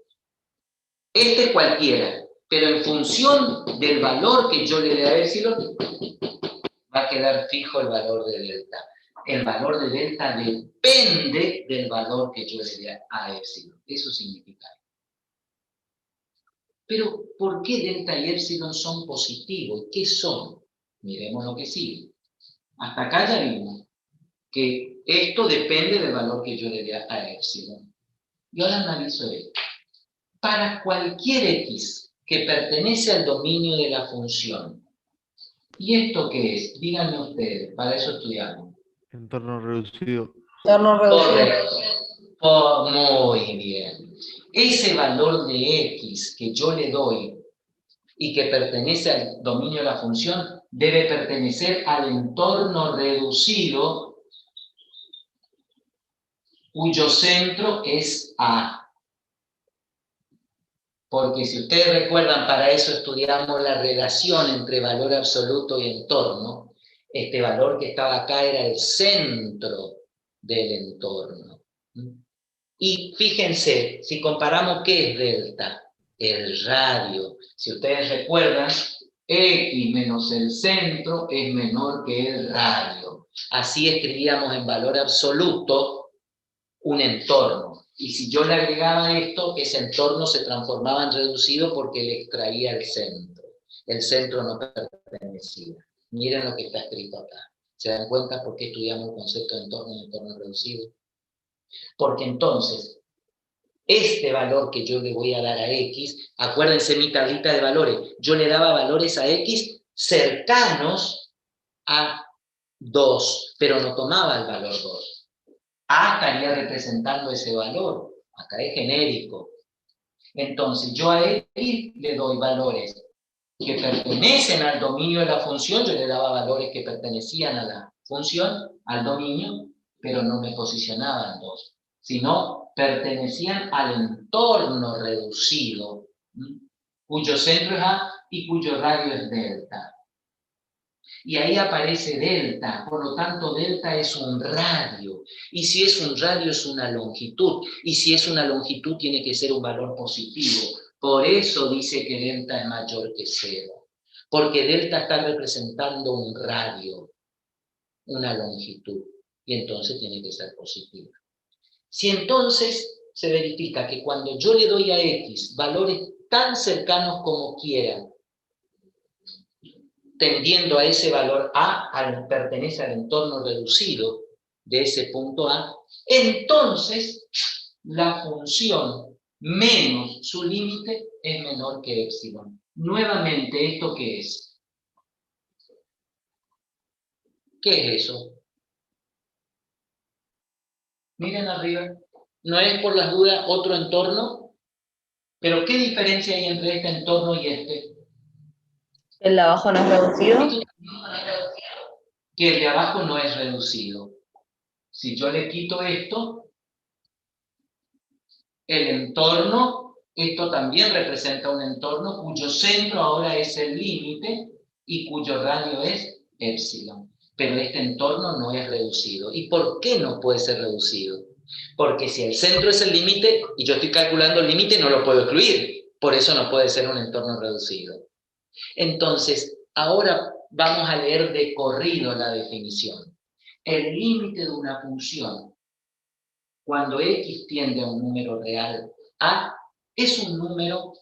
A: Este es cualquiera, pero en función del valor que yo le dé a épsilon, va a quedar fijo el valor de delta. El valor de delta depende del valor que yo le dé a épsilon. Eso significa. Pero, ¿por qué delta y épsilon son positivos? ¿Qué son? Miremos lo que sigue. Hasta acá ya vimos que esto depende del valor que yo le dé a épsilon. Y ahora analizo esto. Para cualquier x que pertenece al dominio de la función, ¿y esto qué es? Díganme ustedes, para eso estudiamos.
H: Entorno reducido.
A: Correcto. Oh, muy bien. Ese valor de x que yo le doy y que pertenece al dominio de la función debe pertenecer al entorno reducido cuyo centro es A. Porque si ustedes recuerdan, para eso estudiamos la relación entre valor absoluto y entorno. Este valor que estaba acá era el centro del entorno. Y fíjense, si comparamos qué es delta, el radio. Si ustedes recuerdan, x menos el centro es menor que el radio. Así escribíamos en valor absoluto un entorno. Y si yo le agregaba esto, ese entorno se transformaba en reducido porque le extraía el centro. El centro no pertenecía. Miren lo que está escrito acá. ¿Se dan cuenta por qué estudiamos el concepto de entorno y entorno reducido? Porque entonces, este valor que yo le voy a dar a x, acuérdense mi tablita de valores, yo le daba valores a x cercanos a 2, pero no tomaba el valor 2. A estaría representando ese valor, acá es genérico. Entonces, yo a X le doy valores que pertenecen al dominio de la función, yo le daba valores que pertenecían a la función, al dominio, pero no me posicionaban 2, sino pertenecían al entorno reducido, cuyo centro es A y cuyo radio es delta. Y ahí aparece delta, por lo tanto delta es un radio, y si es un radio es una longitud, y si es una longitud tiene que ser un valor positivo. Por eso dice que delta es mayor que 0, porque delta está representando un radio, una longitud, y entonces tiene que ser positiva. Si entonces se verifica que cuando yo le doy a x valores tan cercanos como quieran, tendiendo a ese valor A, pertenece al entorno reducido de ese punto A, entonces la función menos su límite es menor que épsilon. Nuevamente, ¿esto qué es? ¿Qué es eso? Miren arriba. ¿No es por las dudas otro entorno? ¿Pero qué diferencia hay entre este entorno y este?
I: ¿El de abajo no es reducido?
A: Que el de abajo no es reducido. Si yo le quito esto, el entorno, esto también representa un entorno cuyo centro ahora es el límite y cuyo radio es épsilon. Pero este entorno no es reducido. ¿Y por qué no puede ser reducido? Porque si el centro es el límite y yo estoy calculando el límite, no lo puedo excluir. Por eso no puede ser un entorno reducido. Entonces, ahora vamos a leer de corrido la definición. El límite de una función cuando x tiende a un número real a, es un número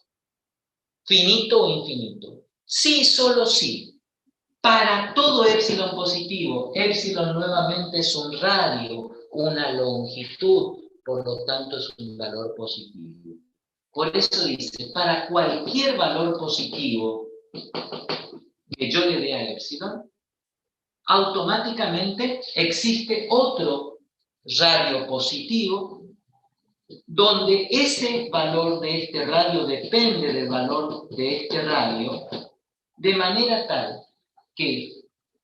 A: finito o infinito. Sí, solo sí. Para todo épsilon positivo, épsilon nuevamente es un radio, una longitud, por lo tanto es un valor positivo. Por eso dice, para cualquier valor positivo que yo le dé a épsilon, automáticamente existe otro radio positivo donde ese valor de este radio depende del valor de este radio, de manera tal que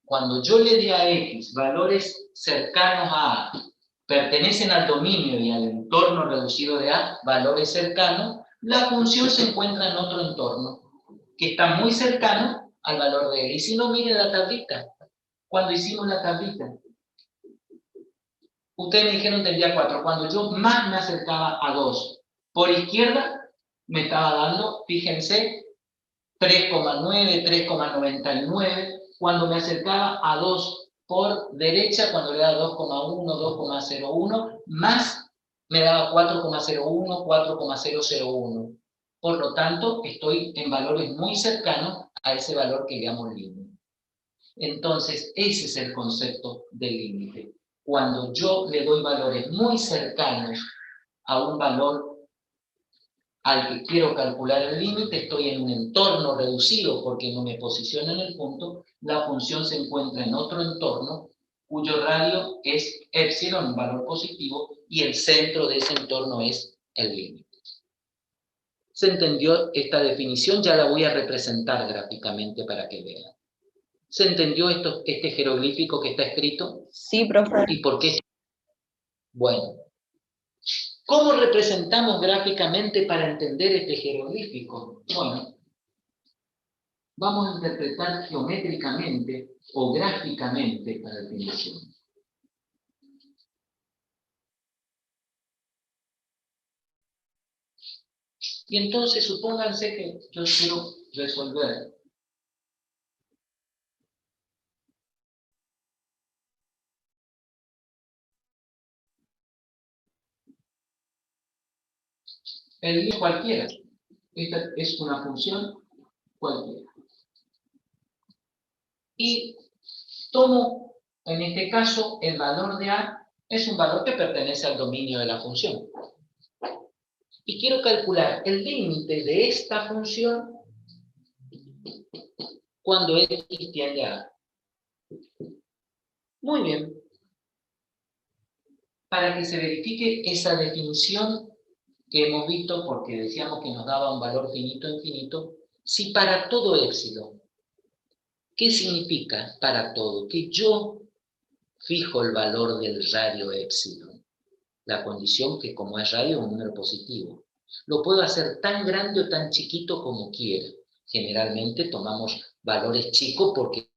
A: cuando yo le dé a X valores cercanos a A, pertenecen al dominio y al entorno reducido de A, valores cercanos, la función se encuentra en otro entorno, que está muy cercano al valor de él. Y si no, mire la tablita. Cuando hicimos la tablita, ustedes me dijeron tendría 4. Cuando yo más me acercaba a 2, por izquierda me estaba dando, fíjense, 3,9, 3,99. Cuando me acercaba a 2 por derecha, cuando le daba 2,1, 2,01, más me daba 4,01, 4,001. Por lo tanto, estoy en valores muy cercanos a ese valor que llamo límite. Entonces, ese es el concepto del límite. Cuando yo le doy valores muy cercanos a un valor al que quiero calcular el límite, estoy en un entorno reducido porque no me posiciono en el punto, la función se encuentra en otro entorno cuyo radio es épsilon, un valor positivo, y el centro de ese entorno es el límite. ¿Se entendió esta definición? Ya la voy a representar gráficamente para que vean. ¿Se entendió este jeroglífico que está escrito?
I: Sí, profe.
A: ¿Y por qué? Bueno, ¿cómo representamos gráficamente para entender este jeroglífico? Bueno, vamos a interpretar geométricamente o gráficamente la definición. Y entonces supónganse que yo quiero resolver el límite cualquiera. Esta es una función cualquiera. Y tomo, en este caso, el valor de A es un valor que pertenece al dominio de la función. Y quiero calcular el límite de esta función cuando x tiende a A. Muy bien. Para que se verifique esa definición que hemos visto, porque decíamos que nos daba un valor finito infinito, si para todo épsilon, ¿qué significa para todo? Que yo fijo el valor del radio épsilon, la condición que como es radio es un número positivo. Lo puedo hacer tan grande o tan chiquito como quiera. Generalmente tomamos valores chicos porque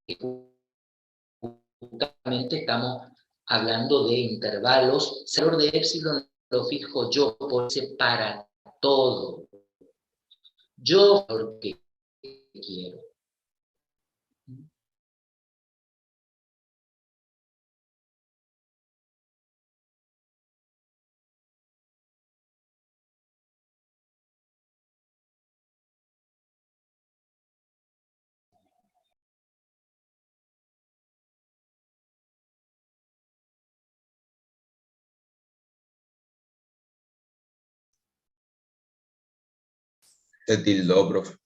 A: justamente estamos hablando de intervalos. El valor de épsilon lo fijo yo, por ese para todo. Yo lo que quiero.
B: Se tildó, profe.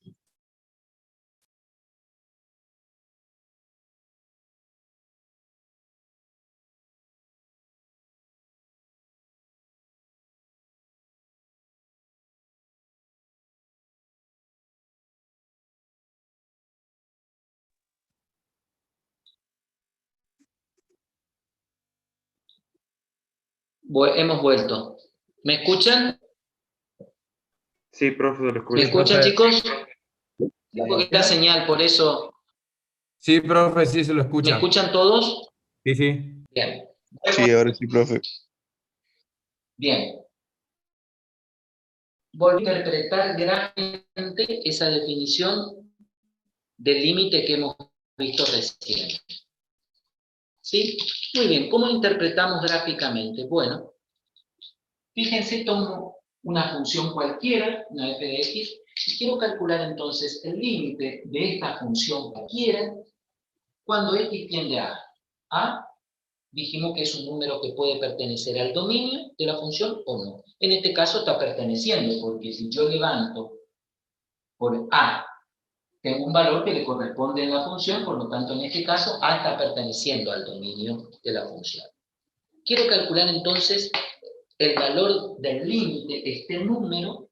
A: Hemos vuelto. ¿Me escuchan?
H: Sí, profe, lo
A: ¿Me
H: escucho.
A: escuchan, chicos? Porque la señal, por eso.
J: Sí, profe, sí, se lo
A: ¿Me
J: escucha.
A: escuchan todos?
J: Sí, sí.
A: Bien.
H: Sí, ahora sí, profe.
A: Bien. Voy a interpretar gráficamente esa definición del límite que hemos visto recién. ¿Sí? Muy bien. ¿Cómo interpretamos gráficamente? Bueno, Fíjense, tomo una función cualquiera, una f de x, y quiero calcular entonces el límite de esta función cualquiera cuando x tiende a A. Dijimos que es un número que puede pertenecer al dominio de la función o no. En este caso está perteneciendo, porque si yo levanto por A, tengo un valor que le corresponde en la función, por lo tanto en este caso A está perteneciendo al dominio de la función. Quiero calcular entonces el valor del límite de este número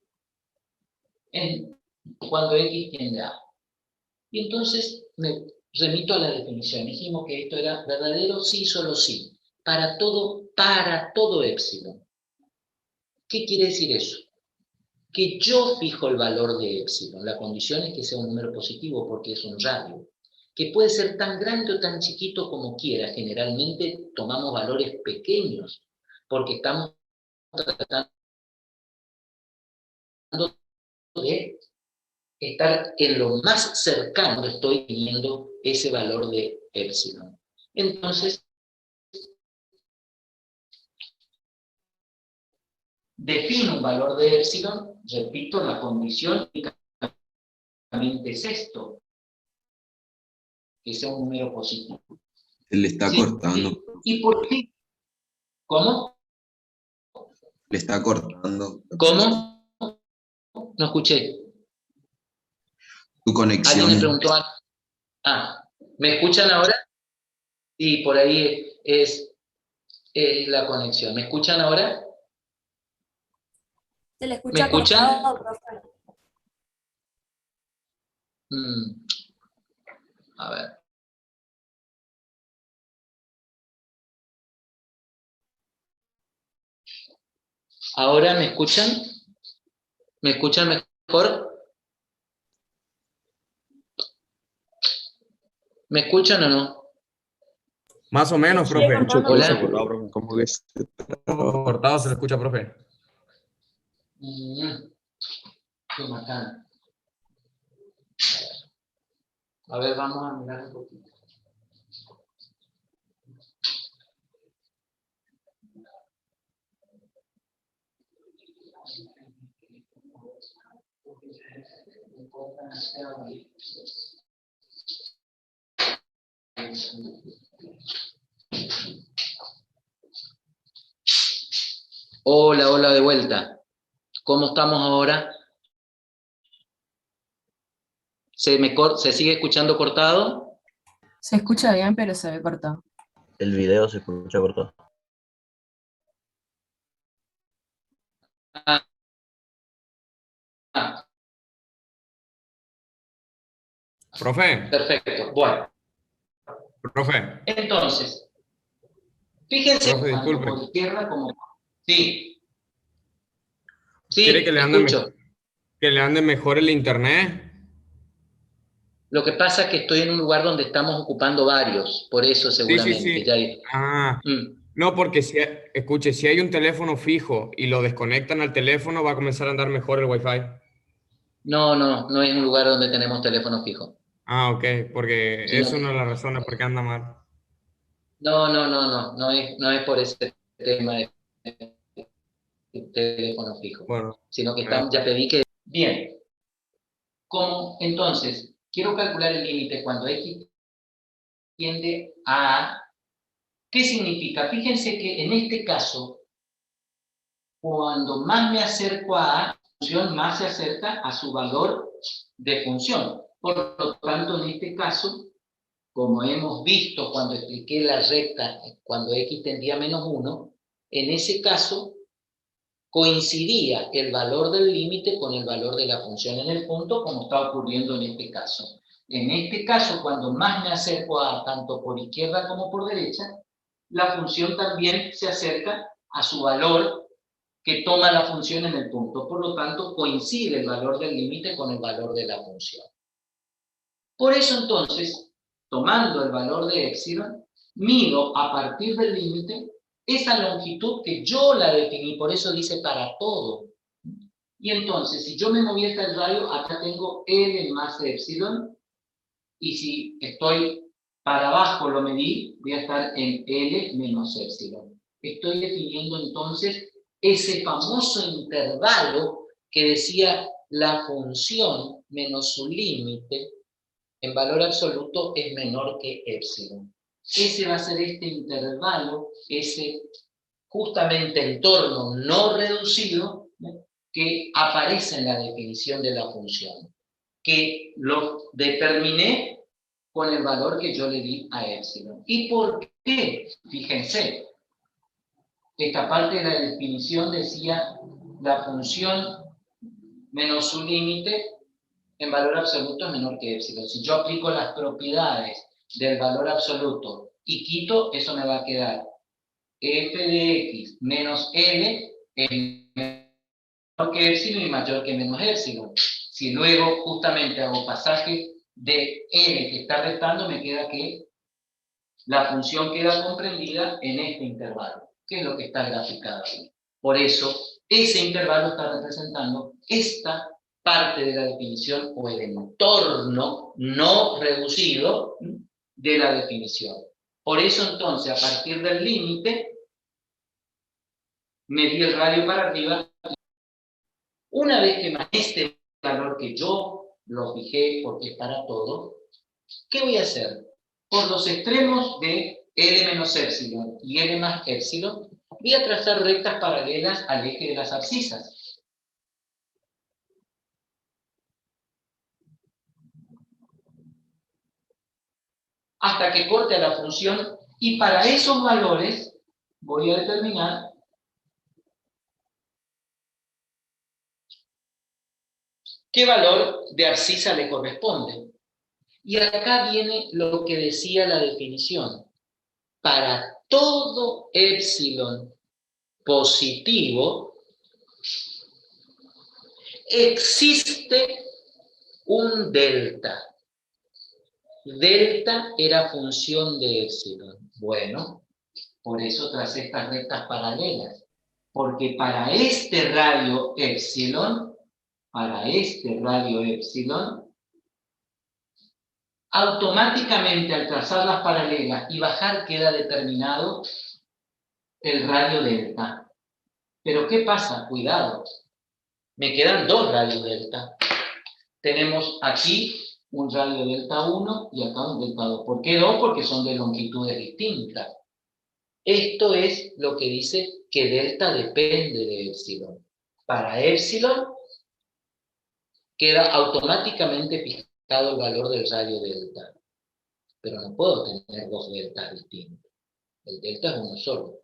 A: cuando x tiende a A. Y entonces me remito a la definición. Dijimos que esto era verdadero, sí, solo sí. Para todo épsilon. ¿Qué quiere decir eso? Que yo fijo el valor de épsilon. La condición es que sea un número positivo porque es un radio. Que puede ser tan grande o tan chiquito como quiera. Generalmente tomamos valores pequeños porque estamos tratando de estar en lo más cercano, estoy teniendo ese valor de épsilon. Entonces, defino un valor de épsilon, repito, la condición únicamente es esto, que sea un número positivo.
B: Se le está
A: ¿Sí?
B: cortando.
A: ¿Y por qué? ¿Cómo?
B: Le está cortando.
A: ¿Cómo? No escuché.
B: Tu conexión.
A: ¿Alguien me preguntó algo? Ah, ¿me escuchan ahora? Sí, por ahí es la conexión. ¿Me escuchan ahora?
K: Se le
A: ¿Me
K: escucha
A: escuchan?
K: cortado, profe.
A: A ver. ¿Ahora me escuchan? ¿Me escuchan mejor? ¿Me escuchan o no?
J: Más o menos, profe.
A: Hola.
H: ¿Cómo que
J: Cortado se le escucha, profe.
A: Qué bacán. A ver, vamos a mirar un poquito. Hola, hola de vuelta. ¿Cómo estamos ahora? ¿Se sigue escuchando cortado?
E: Se escucha bien, pero se ve cortado.
L: El video se escucha cortado.
J: Profe.
A: Perfecto, bueno.
J: Profe.
A: Entonces, fíjense
J: Profe,
A: tanto
J: disculpe.
A: por izquierda como... Sí. Sí,
J: ¿Quiere que
A: escucho.
J: que le ande mejor el internet?
A: Lo que pasa es que estoy en un lugar donde estamos ocupando varios, por eso seguramente.
J: Sí.
A: Ya...
J: No, porque escuche, si hay un teléfono fijo y lo desconectan al teléfono, va a comenzar a andar mejor el Wi-Fi.
A: No es un lugar donde tenemos teléfono fijo.
J: Ah, ok, porque
A: Sino
J: es
A: que-
J: una de las razones por qué anda mal.
A: No es por ese tema de teléfono fijo.
J: Bueno.
A: Sino que ya pedí que... Bien. Entonces, quiero calcular el límite cuando x tiende a... ¿Qué significa? Fíjense que en este caso, cuando más me acerco a la función, más se acerca a su valor de función. Por lo tanto, en este caso, como hemos visto cuando expliqué la recta, cuando x tendía a -1, en ese caso coincidía el valor del límite con el valor de la función en el punto, como está ocurriendo en este caso. En este caso, cuando más me acerco a tanto por izquierda como por derecha, la función también se acerca a su valor que toma la función en el punto. Por lo tanto, coincide el valor del límite con el valor de la función. Por eso entonces, tomando el valor de épsilon, mido a partir del límite esa longitud que yo la definí, por eso dice para todo. Y entonces, si yo me moví hasta el radio, acá tengo L más épsilon, y si estoy para abajo lo medí, voy a estar en L menos épsilon. Estoy definiendo entonces ese famoso intervalo que decía la función menos su límite en valor absoluto es menor que epsilon. Ese va a ser este intervalo, ese justamente entorno no reducido, ¿no?, que aparece en la definición de la función, que lo determiné con el valor que yo le di a epsilon. ¿Y por qué? Fíjense, esta parte de la definición decía la función menos su límite en valor absoluto es menor que epsilon. Si yo aplico las propiedades del valor absoluto y quito, eso me va a quedar f de x menos l es menor que epsilon y mayor que menos epsilon. Si luego justamente hago pasaje de l que está restando, me queda que la función queda comprendida en este intervalo, que es lo que está graficado aquí. Por eso, ese intervalo está representando esta parte de la definición o el entorno no reducido de la definición. Por eso entonces, a partir del límite, medí el radio para arriba. Una vez que me este valor que yo lo fijé porque es para todo, ¿qué voy a hacer? Por los extremos de L menos epsilon y L más epsilon, voy a trazar rectas paralelas al eje de las abscisas. Hasta que corte a la función, y para esos valores voy a determinar qué valor de abscisa le corresponde. Y acá viene lo que decía la definición. Para todo epsilon positivo existe un delta. Delta era función de epsilon. Bueno, por eso tracé estas rectas paralelas. Porque para este radio epsilon, automáticamente al trazar las paralelas y bajar queda determinado el radio delta. Pero ¿qué pasa? Cuidado. Me quedan dos radios delta. Tenemos aquí un radio delta 1 y acá un delta 2. ¿Por qué 2? Porque son de longitudes distintas. Esto es lo que dice que delta depende de epsilon. Para epsilon queda automáticamente fijado el valor del radio delta. Pero no puedo tener dos deltas distintos. El delta es uno solo.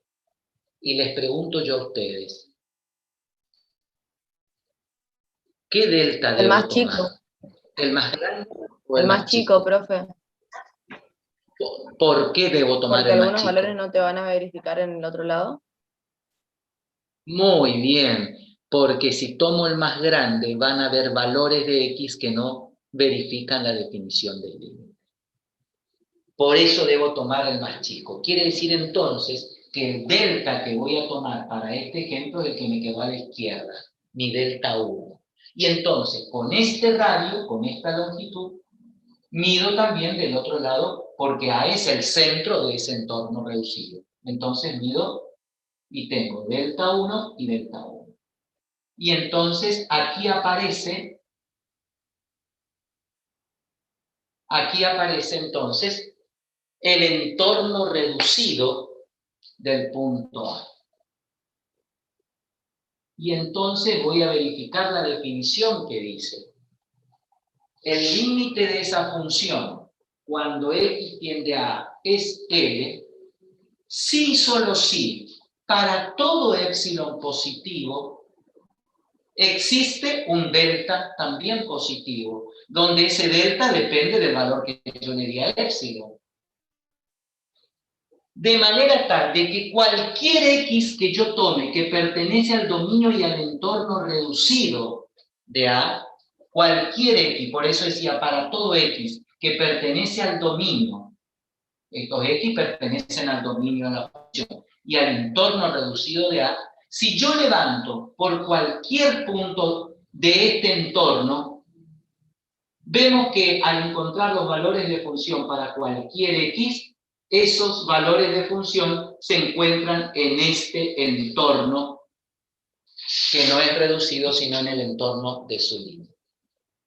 A: Y les pregunto yo a ustedes, ¿qué delta debo
I: El más
A: tomar?
I: chico.
A: ¿El más grande o
I: El más chico, profe.
A: ¿Por qué debo tomar
I: Porque
A: el más
I: algunos
A: chico?
I: valores no te van a verificar en el otro lado.
A: Muy bien, porque si tomo el más grande van a haber valores de x que no verifican la definición del límite. Por eso debo tomar el más chico. Quiere decir entonces que el delta que voy a tomar para este ejemplo es el que me quedó a la izquierda, mi delta 1. Y entonces, con este radio, con esta longitud, mido también del otro lado, porque A es el centro de ese entorno reducido. Entonces mido y tengo delta 1 y delta 1. Y entonces aquí aparece entonces el entorno reducido del punto A. Y entonces voy a verificar la definición que dice. El límite de esa función, cuando x tiende a A, es L, si solo si, para todo epsilon positivo, existe un delta también positivo, donde ese delta depende del valor que yo le di a epsilon. De manera tal de que cualquier x que yo tome que pertenece al dominio y al entorno reducido de A, cualquier x, por eso decía para todo x que pertenece al dominio, estos x pertenecen al dominio de la función y al entorno reducido de A, si yo levanto por cualquier punto de este entorno, vemos que al encontrar los valores de función para cualquier x, esos valores de función se encuentran en este entorno que no es reducido sino en el entorno de su límite.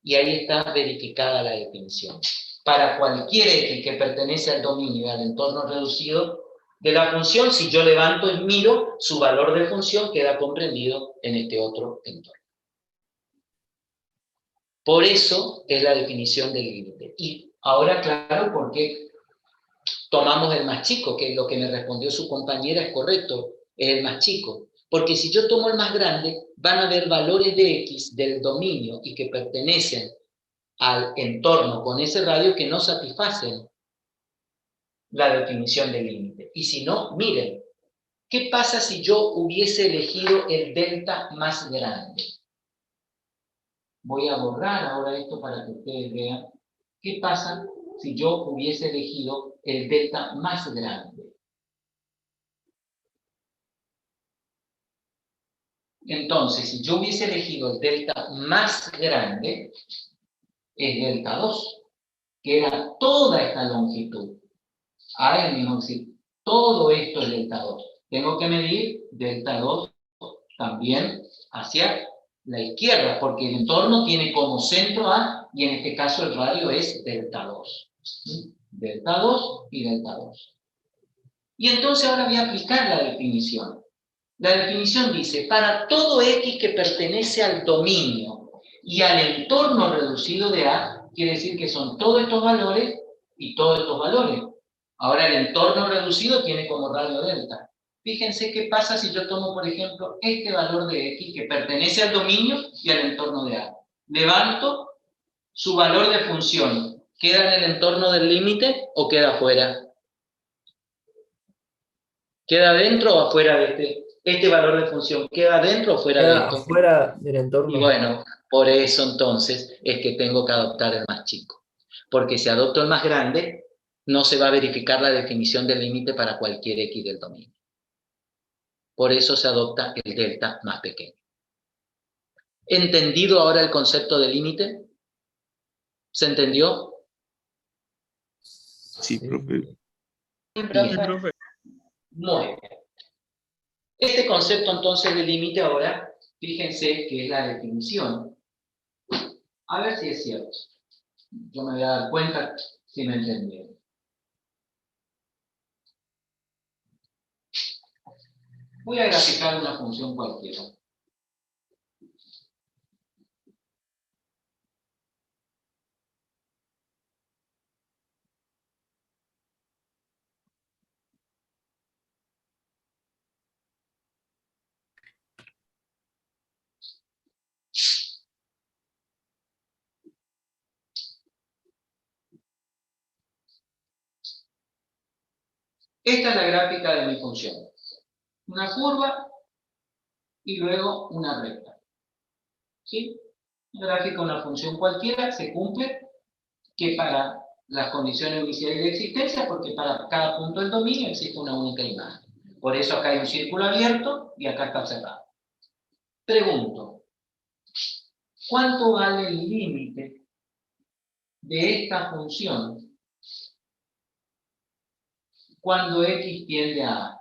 A: Y ahí está verificada la definición. Para cualquier x que pertenece al dominio y al entorno reducido de la función, si yo levanto y miro, su valor de función queda comprendido en este otro entorno. Por eso es la definición del límite. Y ahora, claro, ¿por qué tomamos el más chico? Que lo que me respondió su compañera es correcto, es el más chico. Porque si yo tomo el más grande, van a haber valores de x del dominio y que pertenecen al entorno con ese radio que no satisfacen la definición del límite. Y si no, miren, ¿qué pasa si yo hubiese elegido el delta más grande? Voy a borrar ahora esto para que ustedes vean. ¿Qué pasa si yo hubiese elegido el delta más grande? Entonces, si yo hubiese elegido el delta más grande, es delta 2, que era toda esta longitud. A es mismo decir, todo esto es delta 2. Tengo que medir delta 2 también hacia la izquierda, porque el entorno tiene como centro A, y en este caso el radio es delta 2. Delta 2 y delta 2. Y entonces ahora voy a aplicar la definición. La definición dice, para todo x que pertenece al dominio y al entorno reducido de A, quiere decir que son todos estos valores y todos estos valores. Ahora el entorno reducido tiene como radio delta. Fíjense qué pasa si yo tomo, por ejemplo, este valor de x que pertenece al dominio y al entorno de A. Levanto su valor de función. ¿Queda en el entorno del límite o queda afuera? ¿Queda dentro o afuera de este valor de función? ¿Queda dentro o fuera de esto?
D: Afuera del entorno.
A: Y bueno, por eso entonces es que tengo que adoptar el más chico. Porque si adopto el más grande, no se va a verificar la definición del límite para cualquier x del dominio. Por eso se adopta el delta más pequeño. ¿Entendido ahora el concepto de límite? ¿Se entendió?
H: Sí, profe.
I: Profe.
A: Muy bien. Este concepto entonces de límite ahora, fíjense que es la definición. A ver si es cierto. Yo me voy a dar cuenta si me entendieron. Voy a graficar una función cualquiera. Esta es la gráfica de mi función. Una curva y luego una recta. ¿Sí? La gráfica de una función cualquiera se cumple que para las condiciones iniciales de existencia, porque para cada punto del dominio existe una única imagen. Por eso acá hay un círculo abierto y acá está cerrado. Pregunto, ¿cuánto vale el límite de esta función cuando x tiende a A?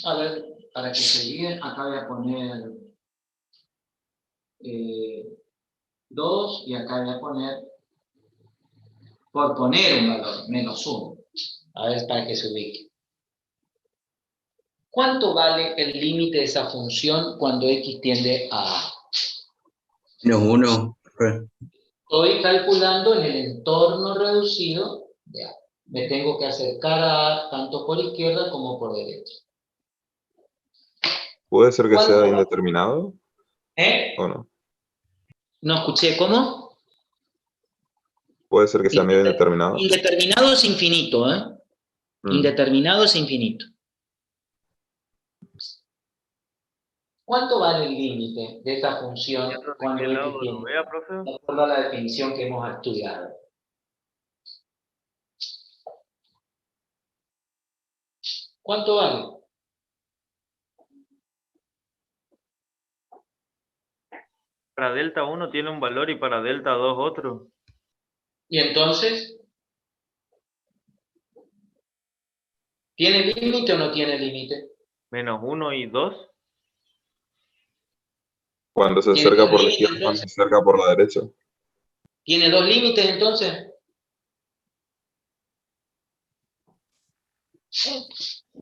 A: A ver, para que se diga, acá voy a poner 2 y acá voy a poner, por poner un valor, menos 1. A ver, para que se ubique. ¿Cuánto vale el límite de esa función cuando x tiende a A?
B: Menos 1.
A: Estoy calculando en el entorno reducido de A. Me tengo que acercar a A tanto por izquierda como por derecha.
H: ¿Puede ser que sea
A: ¿Cuánto?
H: indeterminado o no?
A: No escuché, ¿cómo?
H: ¿Puede ser que sea medio indeterminado?
A: Indeterminado es infinito, ¿eh? Indeterminado es infinito. ¿Cuánto vale el límite de esta función cuando x tiende? De acuerdo a la definición que hemos estudiado. ¿Cuánto vale?
K: Para delta 1 tiene un valor y para delta 2 otro.
A: ¿Y entonces? ¿Tiene límite o no tiene límite?
K: Menos 1 y 2.
H: Cuando se
A: ¿Tiene
H: acerca
A: dos
H: por la
A: límites
H: izquierda, cuando se
A: entonces?
H: acerca por la derecha.
A: ¿Tiene dos límites entonces?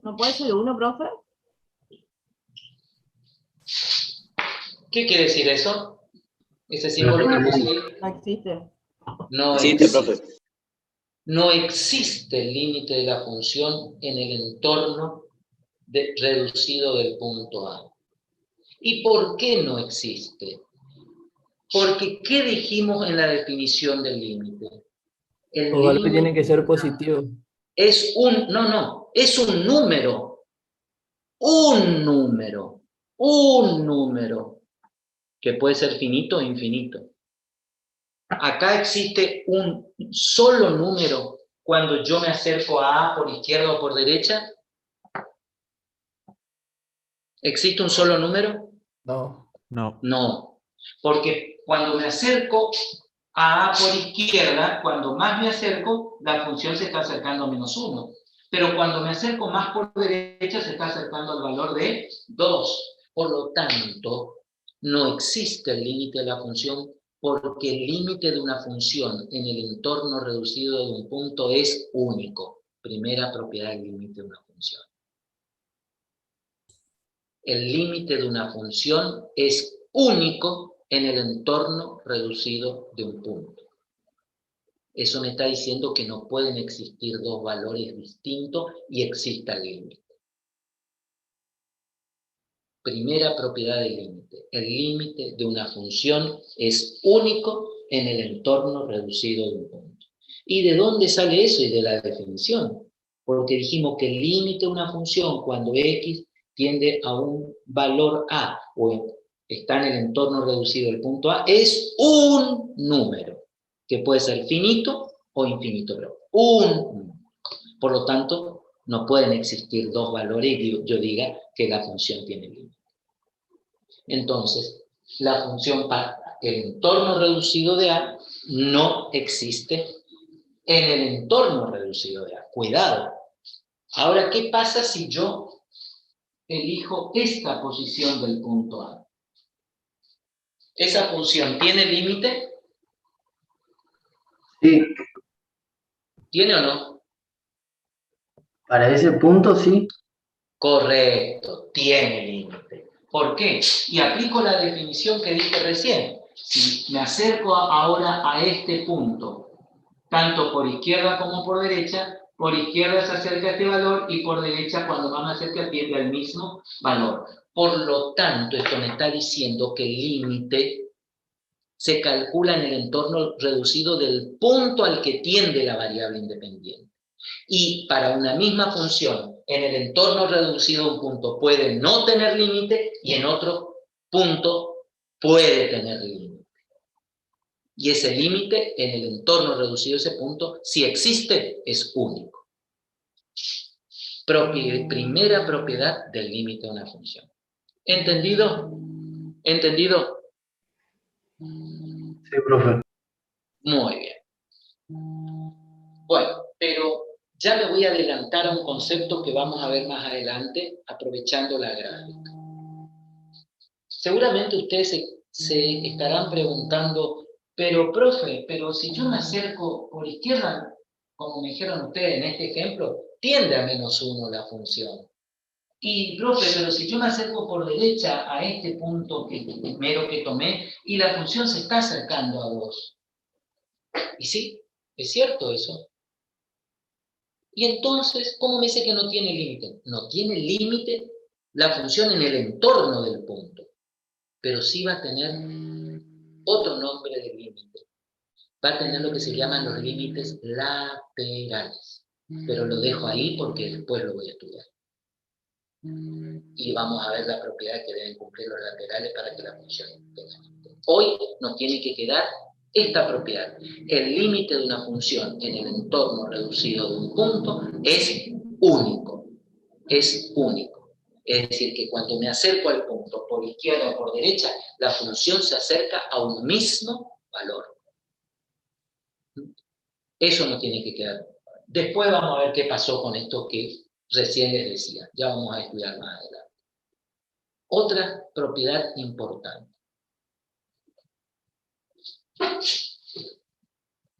M: ¿No puede ser uno, profe?
A: ¿Qué quiere decir eso? Ese símbolo que puse ahí.
M: No existe.
A: No
B: Existe,
A: existe.
B: profe.
A: No existe el límite de la función en el entorno reducido del punto A. ¿Y por qué no existe? Porque, ¿qué dijimos en la definición del límite? El
D: Los valores tienen
A: límite
D: que ser positivos.
A: es es un número. Un número, que puede ser finito o infinito. Acá existe un solo número cuando yo me acerco a A por izquierda o por derecha. ¿Existe un solo número?
D: No.
A: No, porque cuando me acerco a A por izquierda, cuando más me acerco, la función se está acercando a -1. Pero cuando me acerco más por derecha, se está acercando al valor de 2. Por lo tanto, no existe el límite de la función, porque el límite de una función en el entorno reducido de un punto es único. Primera propiedad del límite de una función. El límite de una función es único en el entorno reducido de un punto. Eso me está diciendo que no pueden existir dos valores distintos y exista el límite. Primera propiedad del límite. El límite de una función es único en el entorno reducido de un punto. ¿Y de dónde sale eso? Y de la definición. Porque dijimos que el límite de una función cuando x tiende a un valor a o está en el entorno reducido del punto A es un número que puede ser finito o infinito, pero un número. Por lo tanto, no pueden existir dos valores y yo diga que la función tiene límite. Entonces, la función para el entorno reducido de A no existe en el entorno reducido de A. Cuidado. Ahora, ¿qué pasa si yo elijo esta posición del punto A? ¿Esa función tiene límite?
N: Sí,
A: ¿Tiene o no?
N: para ese punto sí.
A: Correcto, tiene límite. ¿Por qué? Y aplico la definición que dije recién. Si me acerco ahora a este punto, tanto por izquierda como por derecha, por izquierda se acerca a este valor y por derecha cuando más me acerca tiende al mismo valor. Por lo tanto, esto me está diciendo que el límite se calcula en el entorno reducido del punto al que tiende la variable independiente. Y para una misma función, en el entorno reducido de un punto puede no tener límite y en otro punto puede tener límite. Y ese límite en el entorno reducido de ese punto, si existe, es único. Primera propiedad del límite de una función. ¿Entendido? ¿Entendido?
N: Sí, profe.
A: Muy bien. Bueno, pero ya me voy a adelantar a un concepto que vamos a ver más adelante, aprovechando la gráfica. Seguramente ustedes se estarán preguntando, pero profe, pero si yo me acerco por izquierda, como me dijeron ustedes en este ejemplo, tiende a -1 la función. Y profe, pero si yo me acerco por derecha a este punto primero que tomé, y la función se está acercando a 2. Y sí, es cierto eso. Y entonces, ¿cómo me dice que no tiene límite? No tiene límite la función en el entorno del punto, pero sí va a tener otro nombre de límite. Va a tener lo que se llaman los límites laterales. Pero lo dejo ahí porque después lo voy a estudiar. Y vamos a ver la propiedad que deben cumplir los laterales para que la función tenga límite. Hoy nos tiene que quedar esta propiedad. El límite de una función en el entorno reducido de un punto es único. Es único. Es decir, que cuando me acerco al punto por izquierda o por derecha, la función se acerca a un mismo valor. Eso no tiene que quedar. Después vamos a ver qué pasó con esto que recién les decía, ya vamos a estudiar más adelante. Otra propiedad importante,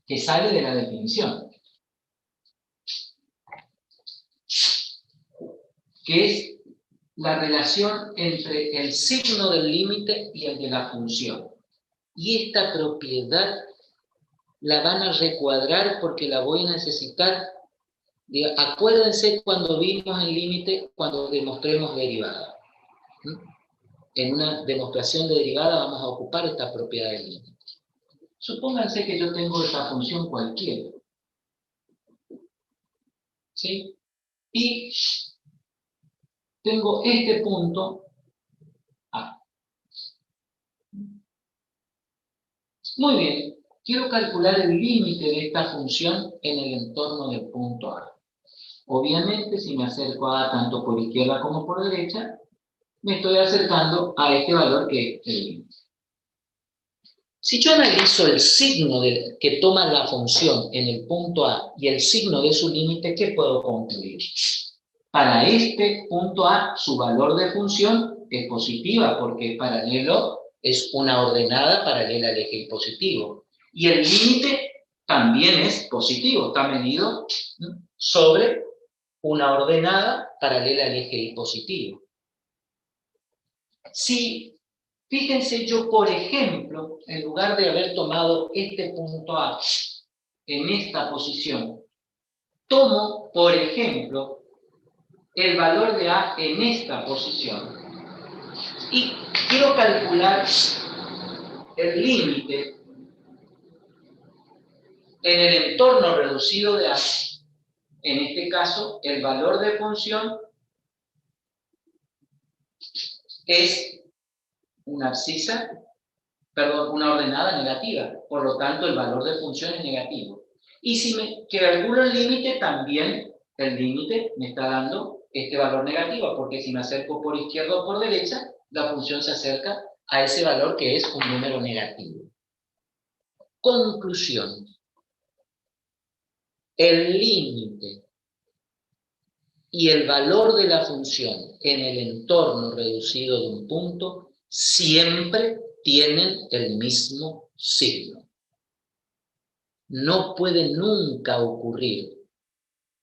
A: que sale de la definición, que es la relación entre el signo del límite y el de la función. Y esta propiedad la van a recuadrar porque la voy a necesitar. Acuérdense cuando vimos el límite, cuando demostremos derivada. En una demostración de derivada vamos a ocupar esta propiedad del límite. Supónganse que yo tengo esta función cualquiera. ¿Sí? Y tengo este punto A. Muy bien. Quiero calcular el límite de esta función en el entorno del punto A. Obviamente, si me acerco a A tanto por izquierda como por derecha, me estoy acercando a este valor que es el límite. Si yo analizo el signo que toma la función en el punto A y el signo de su límite, ¿qué puedo concluir? Para este punto A, su valor de función es positiva porque es paralelo, es una ordenada paralela al eje positivo. Y el límite también es positivo, está medido sobre una ordenada paralela al eje positivo. Si, fíjense yo, por ejemplo, en lugar de haber tomado este punto A en esta posición, tomo, por ejemplo, el valor de A en esta posición. Y quiero calcular el límite en el entorno reducido de A. En este caso, el valor de función es una abscisa, una ordenada negativa. Por lo tanto, el valor de función es negativo. Y si me calculo el límite, también el límite me está dando este valor negativo, porque si me acerco por izquierda o por derecha, la función se acerca a ese valor que es un número negativo. Conclusión. El límite y el valor de la función en el entorno reducido de un punto siempre tienen el mismo signo. No puede nunca ocurrir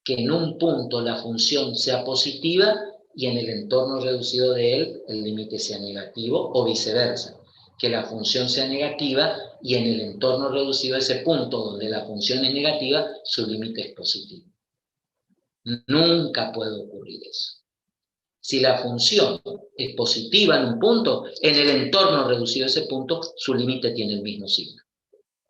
A: que en un punto la función sea positiva y en el entorno reducido de él el límite sea negativo, o viceversa, que la función sea negativa y en el entorno reducido de ese punto donde la función es negativa, su límite es positivo. Nunca puede ocurrir eso. Si la función es positiva en un punto, en el entorno reducido de ese punto, su límite tiene el mismo signo.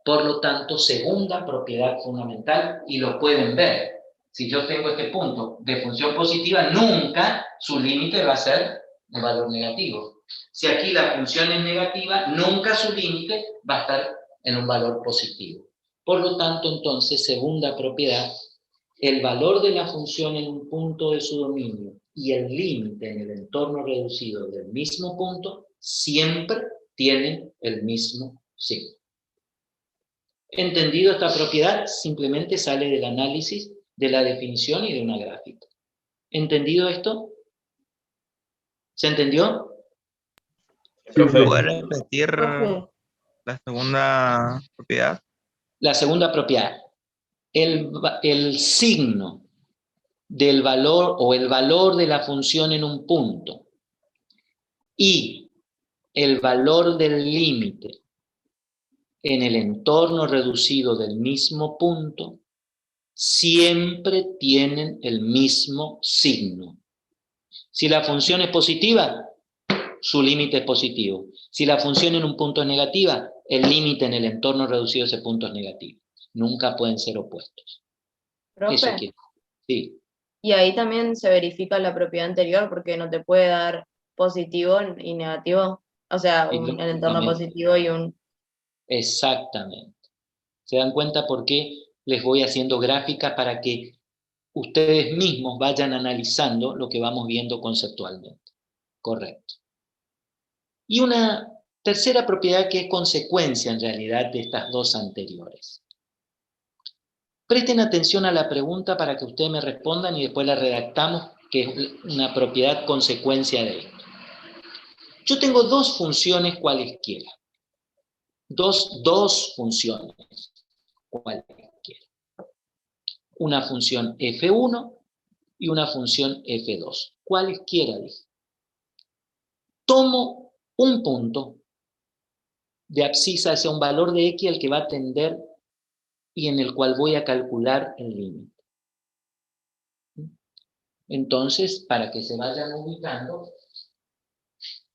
A: Por lo tanto, segunda propiedad fundamental, y lo pueden ver. Si yo tengo este punto de función positiva, nunca su límite va a ser de valor negativo. Si aquí la función es negativa, nunca su límite va a estar en un valor positivo. Por lo tanto, entonces, segunda propiedad, el valor de la función en un punto de su dominio y el límite en el entorno reducido del mismo punto siempre tienen el mismo signo. Entendido esta propiedad, simplemente sale del análisis de la definición y de una gráfica. ¿Entendido esto? ¿Se entendió?
I: Profe, ¿puede repetir la segunda propiedad?
A: La segunda propiedad. El signo del valor o el valor de la función en un punto y el valor del límite en el entorno reducido del mismo punto siempre tienen el mismo signo. Si la función es positiva, su límite es positivo. Si la función en un punto es negativa, el límite en el entorno reducido de ese punto es negativo. Nunca pueden ser opuestos.
M: Profe,
A: Eso quiere. Sí.
M: y ahí también se verifica la propiedad anterior, porque no te puede dar positivo y negativo. O sea, el entorno positivo y un...
A: Exactamente. ¿Se dan cuenta por qué les voy haciendo gráficas para que ustedes mismos vayan analizando lo que vamos viendo conceptualmente? Correcto. Y una tercera propiedad que es consecuencia en realidad de estas dos anteriores. Presten atención a la pregunta para que ustedes me respondan y después la redactamos, que es una propiedad consecuencia de esto. Yo tengo dos funciones cualesquiera. Dos funciones cualesquiera. Una función f1 y una función f2. Cualesquiera, dije. Tomo un punto de abscisa hacia un valor de x al que va a tender y en el cual voy a calcular el límite. Entonces, para que se vayan ubicando,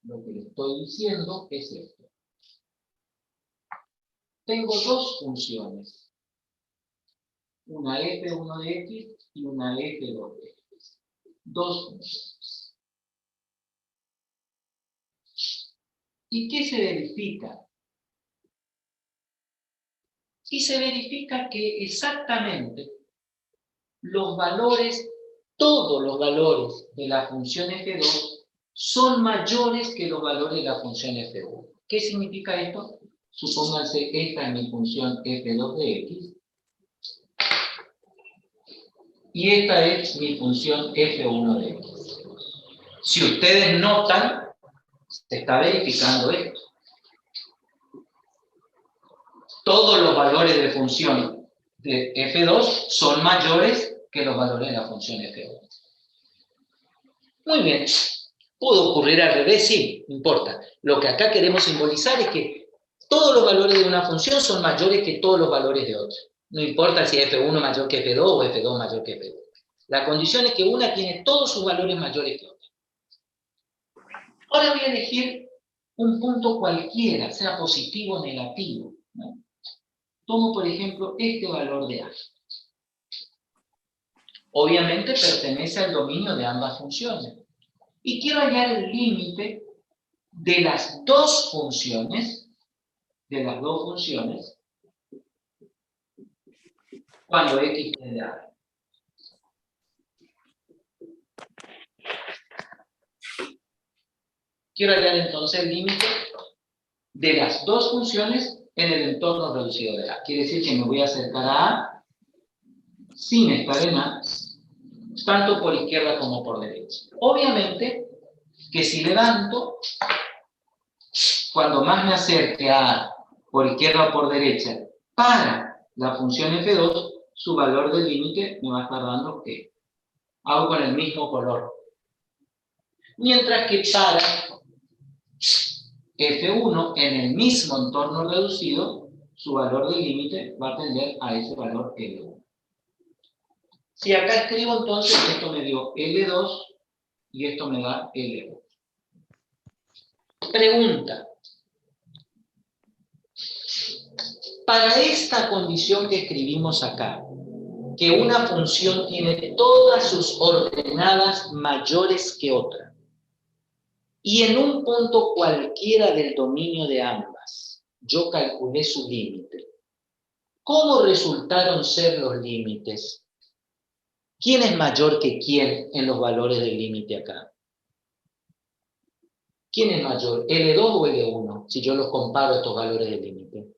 A: lo que les estoy diciendo es esto. Tengo dos funciones, una f1 de x y una f2 de x. Dos funciones. ¿Y qué se verifica? Y se verifica que exactamente los valores, todos los valores de la función f2 son mayores que los valores de la función f1. ¿Qué significa esto? Supónganse, esta es mi función f2 de x y esta es mi función f1 de x. Si ustedes notan, se está verificando esto. Todos los valores de función de f2 son mayores que los valores de la función f1. Muy bien. ¿Pudo ocurrir al revés? Sí, no importa. Lo que acá queremos simbolizar es que todos los valores de una función son mayores que todos los valores de otra. No importa si f1 mayor que f2 o f2 mayor que f2. La condición es que una tiene todos sus valores mayores que otra. Ahora voy a elegir un punto cualquiera, sea positivo o negativo, ¿no? Tomo, por ejemplo, este valor de A. Obviamente pertenece al dominio de ambas funciones. Y quiero hallar el límite de las dos funciones, cuando x tiende a A. Quiero hallar entonces el límite de las dos funciones en el entorno reducido de A. Quiere decir que me voy a acercar a A sin estar en A, tanto por izquierda como por derecha. Obviamente que si levanto, cuando más me acerque a A, por izquierda o por derecha, para la función f2, su valor del límite me va a estar dando que hago con el mismo color. Mientras que para f1, en el mismo entorno reducido, su valor del límite va a tender a ese valor L1. Si acá escribo entonces, esto me dio L2 y esto me da L1. Pregunta. Para esta condición que escribimos acá, que una función tiene todas sus ordenadas mayores que otra, y en un punto cualquiera del dominio de ambas, yo calculé su límite. ¿Cómo resultaron ser los límites? ¿Quién es mayor que quién en los valores del límite acá? ¿Quién es mayor, L2 o L1, si yo los comparo estos valores del límite?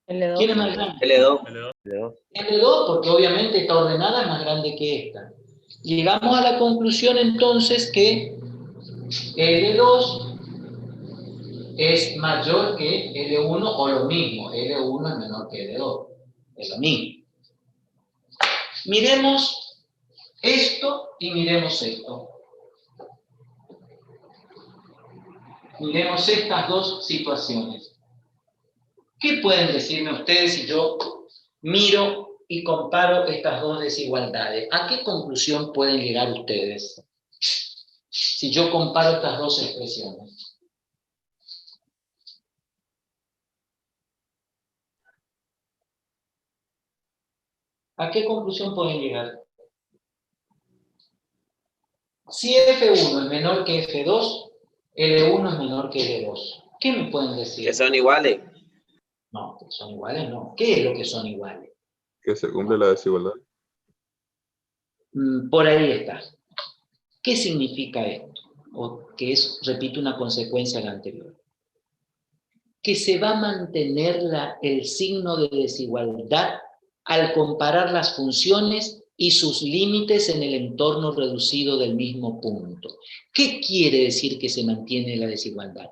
M: L2.
A: ¿Quién es más grande?
B: L2.
A: L2, porque obviamente esta ordenada es más grande que esta. Llegamos a la conclusión entonces que L2 es mayor que L1 o lo mismo. L1 es menor que L2. Es lo mismo. Miremos esto y miremos esto. Miremos estas dos situaciones. ¿Qué pueden decirme ustedes si yo miro y comparo estas dos desigualdades? ¿A qué conclusión pueden llegar ustedes si yo comparo estas dos expresiones? ¿A qué conclusión pueden llegar? Si F1 es menor que F2, L1 es menor que L2. ¿Qué me pueden decir?
B: Que son iguales.
A: No, que son iguales no. ¿Qué es lo que son iguales?
H: Que se cumple la desigualdad.
A: Por ahí está. ¿Qué significa esto? O que es, repito, una consecuencia de la anterior. que se va a mantener el signo de desigualdad al comparar las funciones y sus límites en el entorno reducido del mismo punto. ¿Qué quiere decir que se mantiene la desigualdad?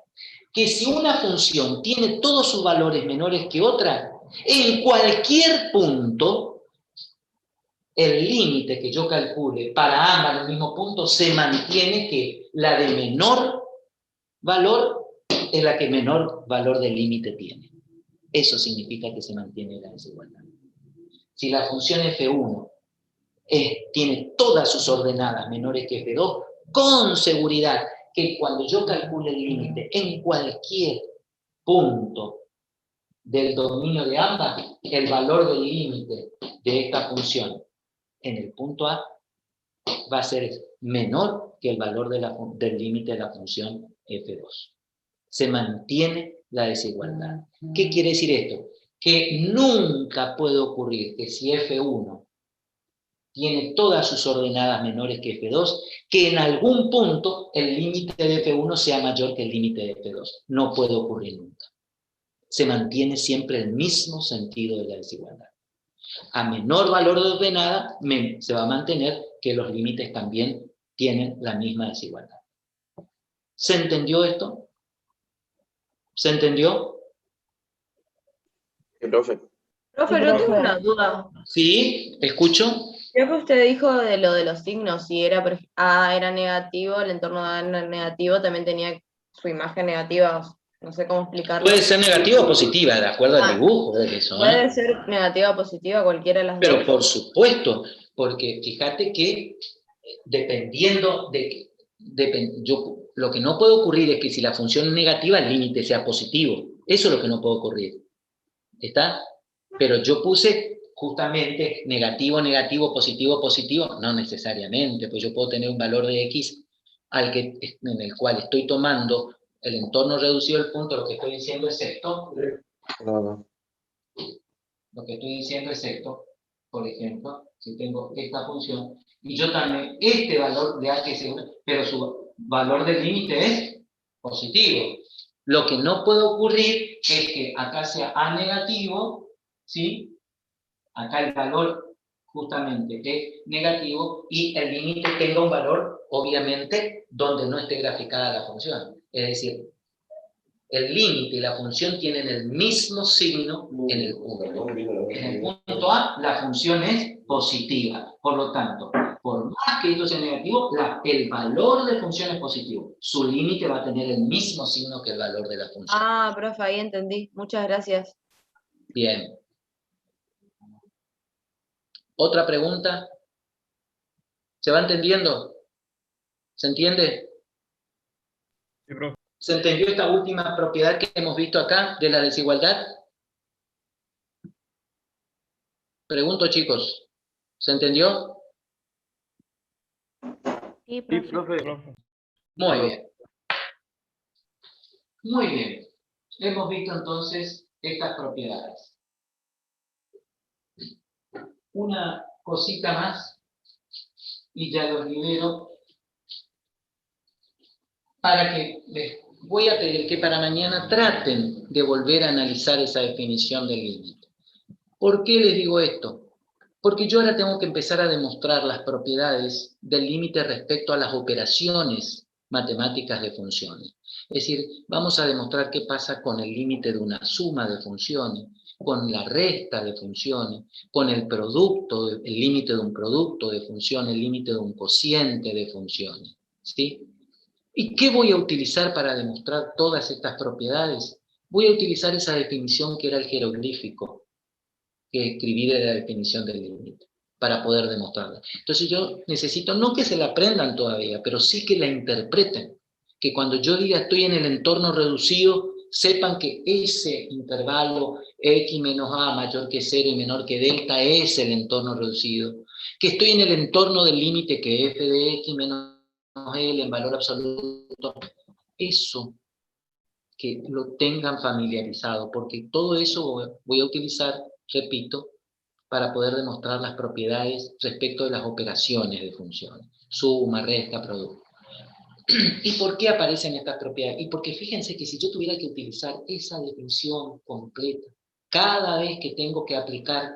A: Que si una función tiene todos sus valores menores que otra, en cualquier punto, el límite que yo calcule para ambas en el mismo punto se mantiene, que la de menor valor es la que menor valor del límite tiene. Eso significa que se mantiene la desigualdad. Si la función f1 tiene todas sus ordenadas menores que f2, con seguridad que cuando yo calcule el límite en cualquier punto del dominio de ambas, el valor del límite de esta función en el punto A va a ser menor que el valor del límite de la función f2. Se mantiene la desigualdad. ¿Qué quiere decir esto? Que nunca puede ocurrir que si f1 tiene todas sus ordenadas menores que f2, que en algún punto el límite de f1 sea mayor que el límite de f2. No puede ocurrir nunca. Se mantiene siempre el mismo sentido de la desigualdad. A menor valor de ordenada, se va a mantener que los límites también tienen la misma desigualdad. ¿Se entendió esto? ¿Se entendió?
H: Sí, profe.
M: Profe, yo tengo una duda.
A: Sí, escucho.
M: Creo que usted dijo de lo de los signos, si era A era negativo, el entorno de A era negativo, también tenía su imagen negativa, no sé cómo explicarlo.
A: Puede ser negativa o positiva, de acuerdo al dibujo de eso.
M: Puede ser negativa o positiva, cualquiera de las dos.
A: Pero por supuesto, porque fíjate que dependiendo de... lo que no puede ocurrir es que si la función es negativa, el límite sea positivo. Eso es lo que no puede ocurrir. ¿Está? Pero yo puse justamente negativo, negativo, positivo, positivo, no necesariamente, pues yo puedo tener un valor de x en el cual estoy tomando el entorno reducido del punto, lo que estoy diciendo es esto.
H: No.
A: Lo que estoy diciendo es esto, por ejemplo, si tengo esta función, y yo también este valor de a que es, pero su valor del límite es positivo. Lo que no puede ocurrir es que acá sea a negativo, ¿sí? Acá el valor justamente es negativo y el límite tenga un valor, obviamente, donde no esté graficada la función. Es decir, el límite y la función tienen el mismo signo en el punto. En el punto A, la función es positiva. Por lo tanto, por más que esto sea negativo, el valor de función es positivo. Su límite va a tener el mismo signo que el valor de la función.
M: Ah, profe, ahí entendí. Muchas gracias.
A: Bien. ¿Otra pregunta? ¿Se va entendiendo? ¿Se entiende?
I: Sí, profe.
A: ¿Se entendió esta última propiedad que hemos visto acá de la desigualdad? Pregunto, chicos. ¿Se entendió?
K: Sí, profe.
A: Muy bien. Muy bien. Hemos visto entonces estas propiedades. Una cosita más y ya los libero para que les voy a pedir que para mañana traten de volver a analizar esa definición del límite. ¿Por qué les digo esto? Porque yo ahora tengo que empezar a demostrar las propiedades del límite respecto a las operaciones matemáticas de funciones. Es decir, vamos a demostrar qué pasa con el límite de una suma de funciones, con la resta de funciones, con el producto, el límite de un producto de funciones, el límite de un cociente de funciones. ¿Sí? ¿Y qué voy a utilizar para demostrar todas estas propiedades? Voy a utilizar esa definición que era el jeroglífico que escribí de la definición del límite, para poder demostrarla. Entonces yo necesito, no que se la aprendan todavía, pero sí que la interpreten. Que cuando yo diga estoy en el entorno reducido, sepan que ese intervalo x menos a mayor que 0 y menor que delta es el entorno reducido. Que estoy en el entorno del límite que f de x menos L en valor absoluto. Eso, que lo tengan familiarizado, porque todo eso voy a utilizar, repito, para poder demostrar las propiedades respecto de las operaciones de funciones. Suma, resta, producto. ¿Y por qué aparecen estas propiedades? Y porque fíjense que si yo tuviera que utilizar esa definición completa, cada vez que tengo que aplicar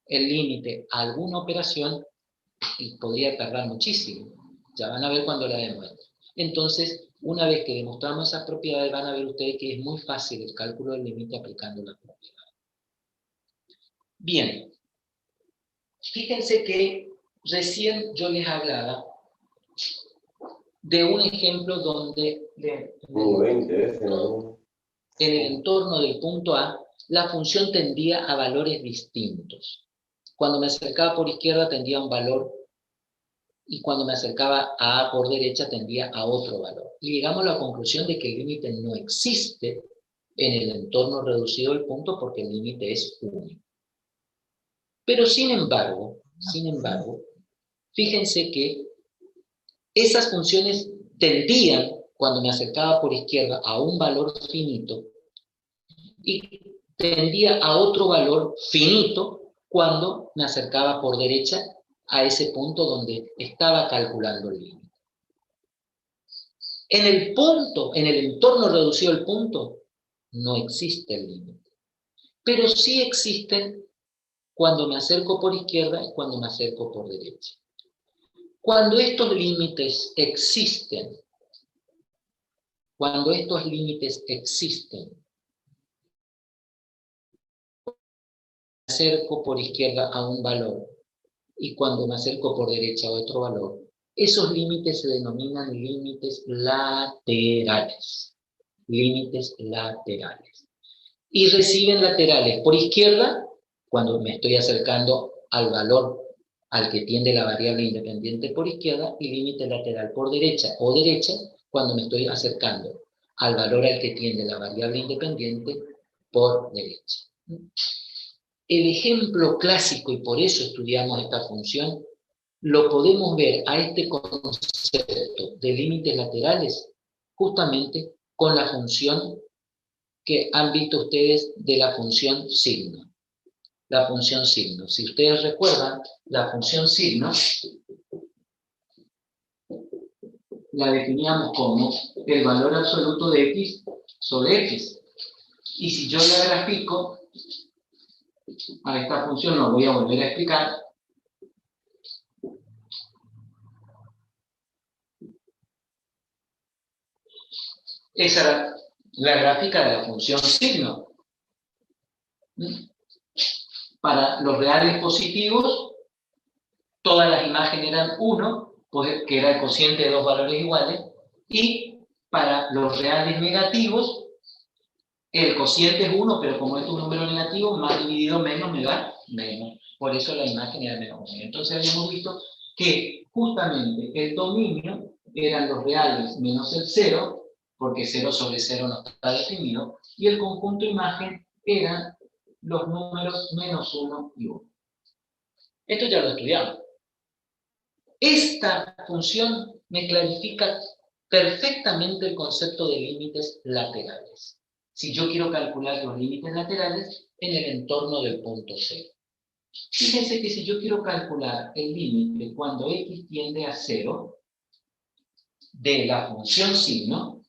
A: el límite a alguna operación, podría tardar muchísimo. Ya van a ver cuando la demuestre. Entonces, una vez que demostramos esas propiedades, van a ver ustedes que es muy fácil el cálculo del límite aplicando las propiedades. Bien. Fíjense que recién yo les hablaba de un ejemplo donde en el entorno del punto A, la función tendía a valores distintos. Cuando me acercaba por izquierda tendía a un valor, y cuando me acercaba a A por derecha tendía a otro valor. Y llegamos a la conclusión de que el límite no existe en el entorno reducido del punto porque el límite es único. Pero sin embargo, fíjense que esas funciones tendían, cuando me acercaba por izquierda, a un valor finito, y tendía a otro valor finito cuando me acercaba por derecha a ese punto donde estaba calculando el límite. En el punto, en el entorno reducido del punto, no existe el límite. Pero sí existen cuando me acerco por izquierda y cuando me acerco por derecha. Cuando estos límites existen, me acerco por izquierda a un valor y cuando me acerco por derecha a otro valor, esos límites se denominan límites laterales. Límites laterales. Y reciben laterales por izquierda cuando me estoy acercando al valor al que tiende la variable independiente por izquierda, y límite lateral por derecha o derecha cuando me estoy acercando al valor al que tiende la variable independiente por derecha. El ejemplo clásico, y por eso estudiamos esta función, lo podemos ver a este concepto de límites laterales justamente con la función que han visto ustedes de la función signo. La función signo. Si ustedes recuerdan, la función signo la definíamos como el valor absoluto de x sobre x. Y si yo la grafico a esta función, lo voy a volver a explicar. Esa era la gráfica de la función signo. Para los reales positivos, todas las imágenes eran 1, que era el cociente de dos valores iguales, y para los reales negativos, el cociente es 1, pero como es un número negativo, más dividido menos me da menos. Por eso la imagen era menos 1. Entonces habíamos visto que justamente el dominio eran los reales menos el 0, porque 0 sobre 0 no está definido, y el conjunto imagen eran los números menos 1 y 1. Esto ya lo estudiamos. Esta función me clarifica perfectamente el concepto de límites laterales. Si yo quiero calcular los límites laterales en el entorno del punto 0. Fíjense que si yo quiero calcular el límite cuando x tiende a 0 de la función signo,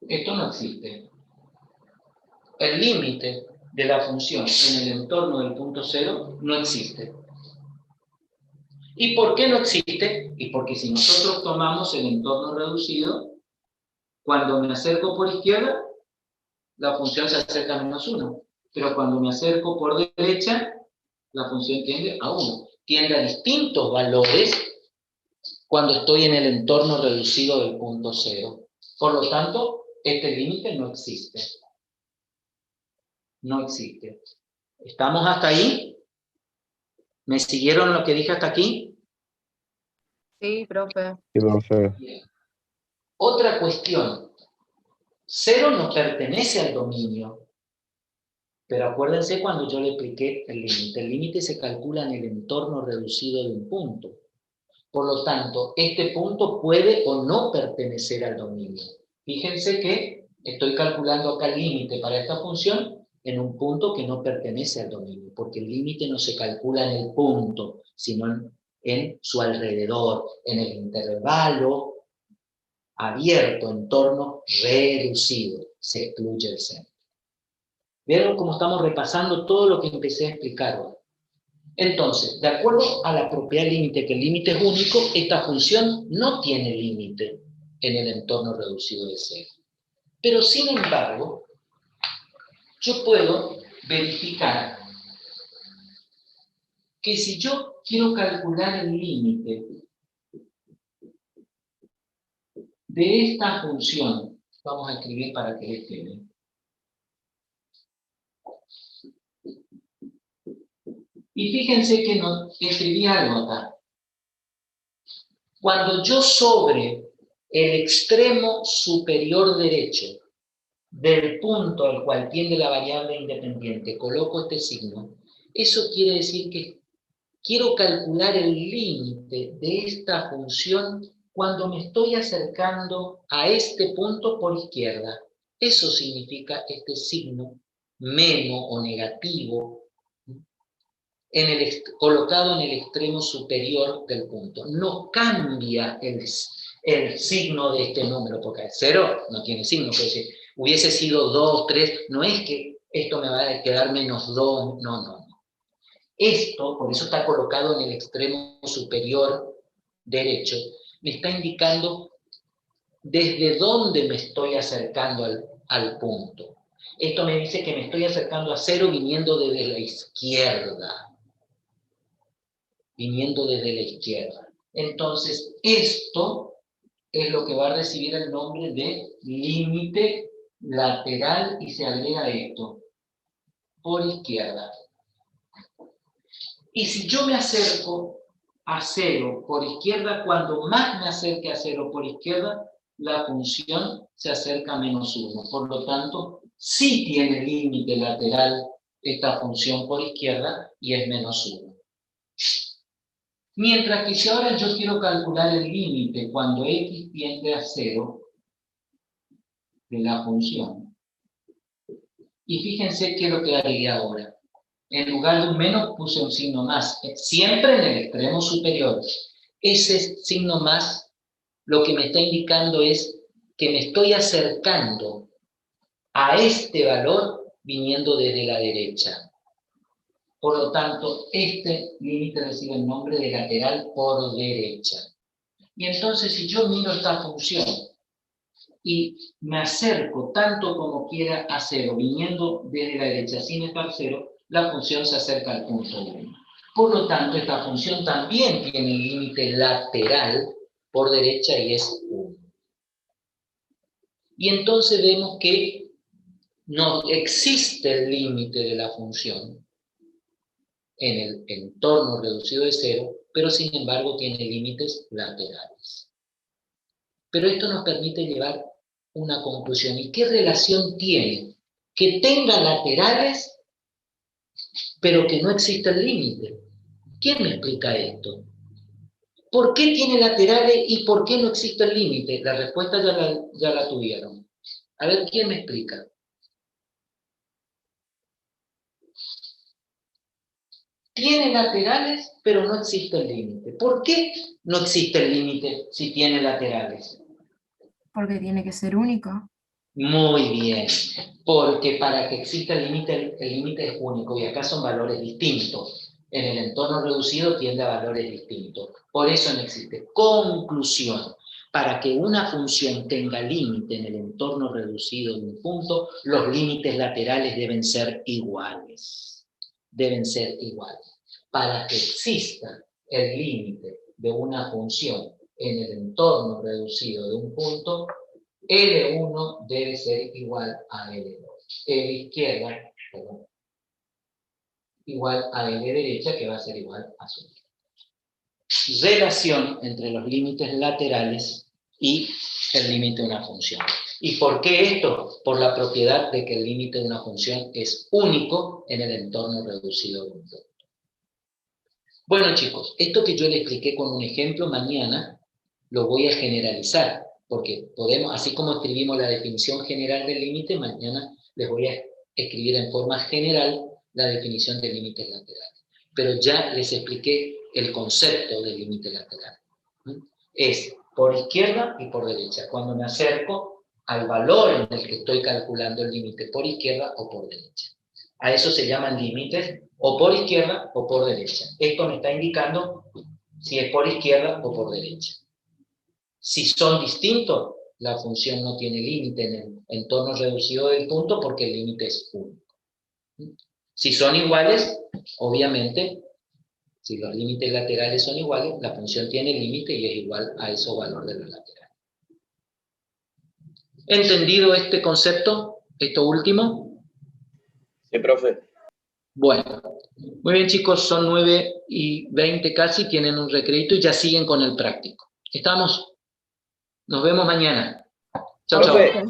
A: esto no existe. El límite de la función en el entorno del punto 0 no existe. ¿Y por qué no existe? Y porque si nosotros tomamos el entorno reducido, cuando me acerco por izquierda, la función se acerca a menos 1. Pero cuando me acerco por derecha, la función tiende a 1. Tiende a distintos valores cuando estoy en el entorno reducido del punto 0. Por lo tanto, este límite no existe. No existe. ¿Estamos hasta ahí? ¿Me siguieron lo que dije hasta aquí?
M: Sí, profe.
H: Sí, profe.
A: Bien. Otra cuestión. 0 no pertenece al dominio. Pero acuérdense cuando yo le expliqué el límite. El límite se calcula en el entorno reducido de un punto. Por lo tanto, este punto puede o no pertenecer al dominio. Fíjense que estoy calculando acá el límite para esta función en un punto que no pertenece al dominio, porque el límite no se calcula en el punto, sino en su alrededor, en el intervalo abierto, entorno reducido, se excluye el centro. ¿Vieron cómo estamos repasando todo lo que empecé a explicar hoy? Entonces, de acuerdo a la propiedad límite, que el límite es único, esta función no tiene límite en el entorno reducido de cero. Pero sin embargo, yo puedo verificar que si yo quiero calcular el límite de esta función, vamos a escribir para que le quede. Y fíjense que no escribí algo acá. Cuando yo sobre el extremo superior derecho del punto al cual tiende la variable independiente coloco este signo, eso quiere decir que quiero calcular el límite de esta función cuando me estoy acercando a este punto por izquierda. Eso significa este signo menos o negativo colocado en el extremo superior del punto. No cambia el signo de este número, porque el 0 no tiene signo, pero si hubiese sido 2, 3, no es que esto me va a quedar menos 2, no. Esto, por eso está colocado en el extremo superior derecho, me está indicando desde dónde me estoy acercando al punto. Esto me dice que me estoy acercando a 0 viniendo desde la izquierda. Entonces, esto es lo que va a recibir el nombre de límite lateral y se agrega esto, por izquierda. Y si yo me acerco a 0 por izquierda, cuando más me acerque a 0 por izquierda, la función se acerca a menos 1. Por lo tanto, sí tiene límite lateral esta función por izquierda y es menos 1. Mientras que si ahora yo quiero calcular el límite cuando x tiende a 0 de la función, y fíjense qué es lo que agregué ahora. En lugar de un menos puse un signo más, siempre en el extremo superior. Ese signo más lo que me está indicando es que me estoy acercando a este valor viniendo desde la derecha. Por lo tanto, este límite recibe el nombre de lateral por derecha. Y entonces, si yo miro esta función y me acerco tanto como quiera a 0, viniendo desde la derecha sin estar 0, la función se acerca al punto 1. Por lo tanto, esta función también tiene límite lateral por derecha y es 1. Y entonces vemos que no existe el límite de la función en el entorno reducido de 0, pero sin embargo tiene límites laterales. Pero esto nos permite llevar una conclusión. ¿Y qué relación tiene? Que tenga laterales, pero que no exista el límite. ¿Quién me explica esto? ¿Por qué tiene laterales y por qué no existe el límite? La respuesta ya la tuvieron. A ver, ¿quién me explica? Tiene laterales, pero no existe el límite. ¿Por qué no existe el límite si tiene laterales?
E: Porque tiene que ser único.
A: Muy bien, porque para que exista el límite es único, y acá son valores distintos. En el entorno reducido tiende a valores distintos. Por eso no existe. Conclusión. Para que una función tenga límite en el entorno reducido de un punto, los límites laterales deben ser iguales. Deben ser iguales. Para que exista el límite de una función en el entorno reducido de un punto, L1 debe ser igual a L2. L izquierda, perdón, igual a L derecha, que va a ser igual a su relación entre los límites laterales y el límite de una función. ¿Y por qué esto? Por la propiedad de que el límite de una función es único en el entorno reducido de un punto. Bueno, chicos, esto que yo les expliqué con un ejemplo, mañana lo voy a generalizar, porque podemos, así como escribimos la definición general del límite, mañana les voy a escribir en forma general la definición de límites laterales. Pero ya les expliqué el concepto del límite lateral. Es por izquierda y por derecha. Cuando me acerco al valor en el que estoy calculando el límite, por izquierda o por derecha. A eso se llaman límites o por izquierda o por derecha. Esto me está indicando si es por izquierda o por derecha. Si son distintos, la función no tiene límite en el entorno reducido del punto porque el límite es único. Si son iguales, obviamente, si los límites laterales son iguales, la función tiene límite y es igual a esos valores de los laterales. ¿Entendido este concepto? Esto último.
B: Sí, profe.
A: Bueno, muy bien chicos, son 9:20 casi, tienen un recreito y ya siguen con el práctico. ¿Estamos? Nos vemos mañana. Chao, chao.
B: Profe.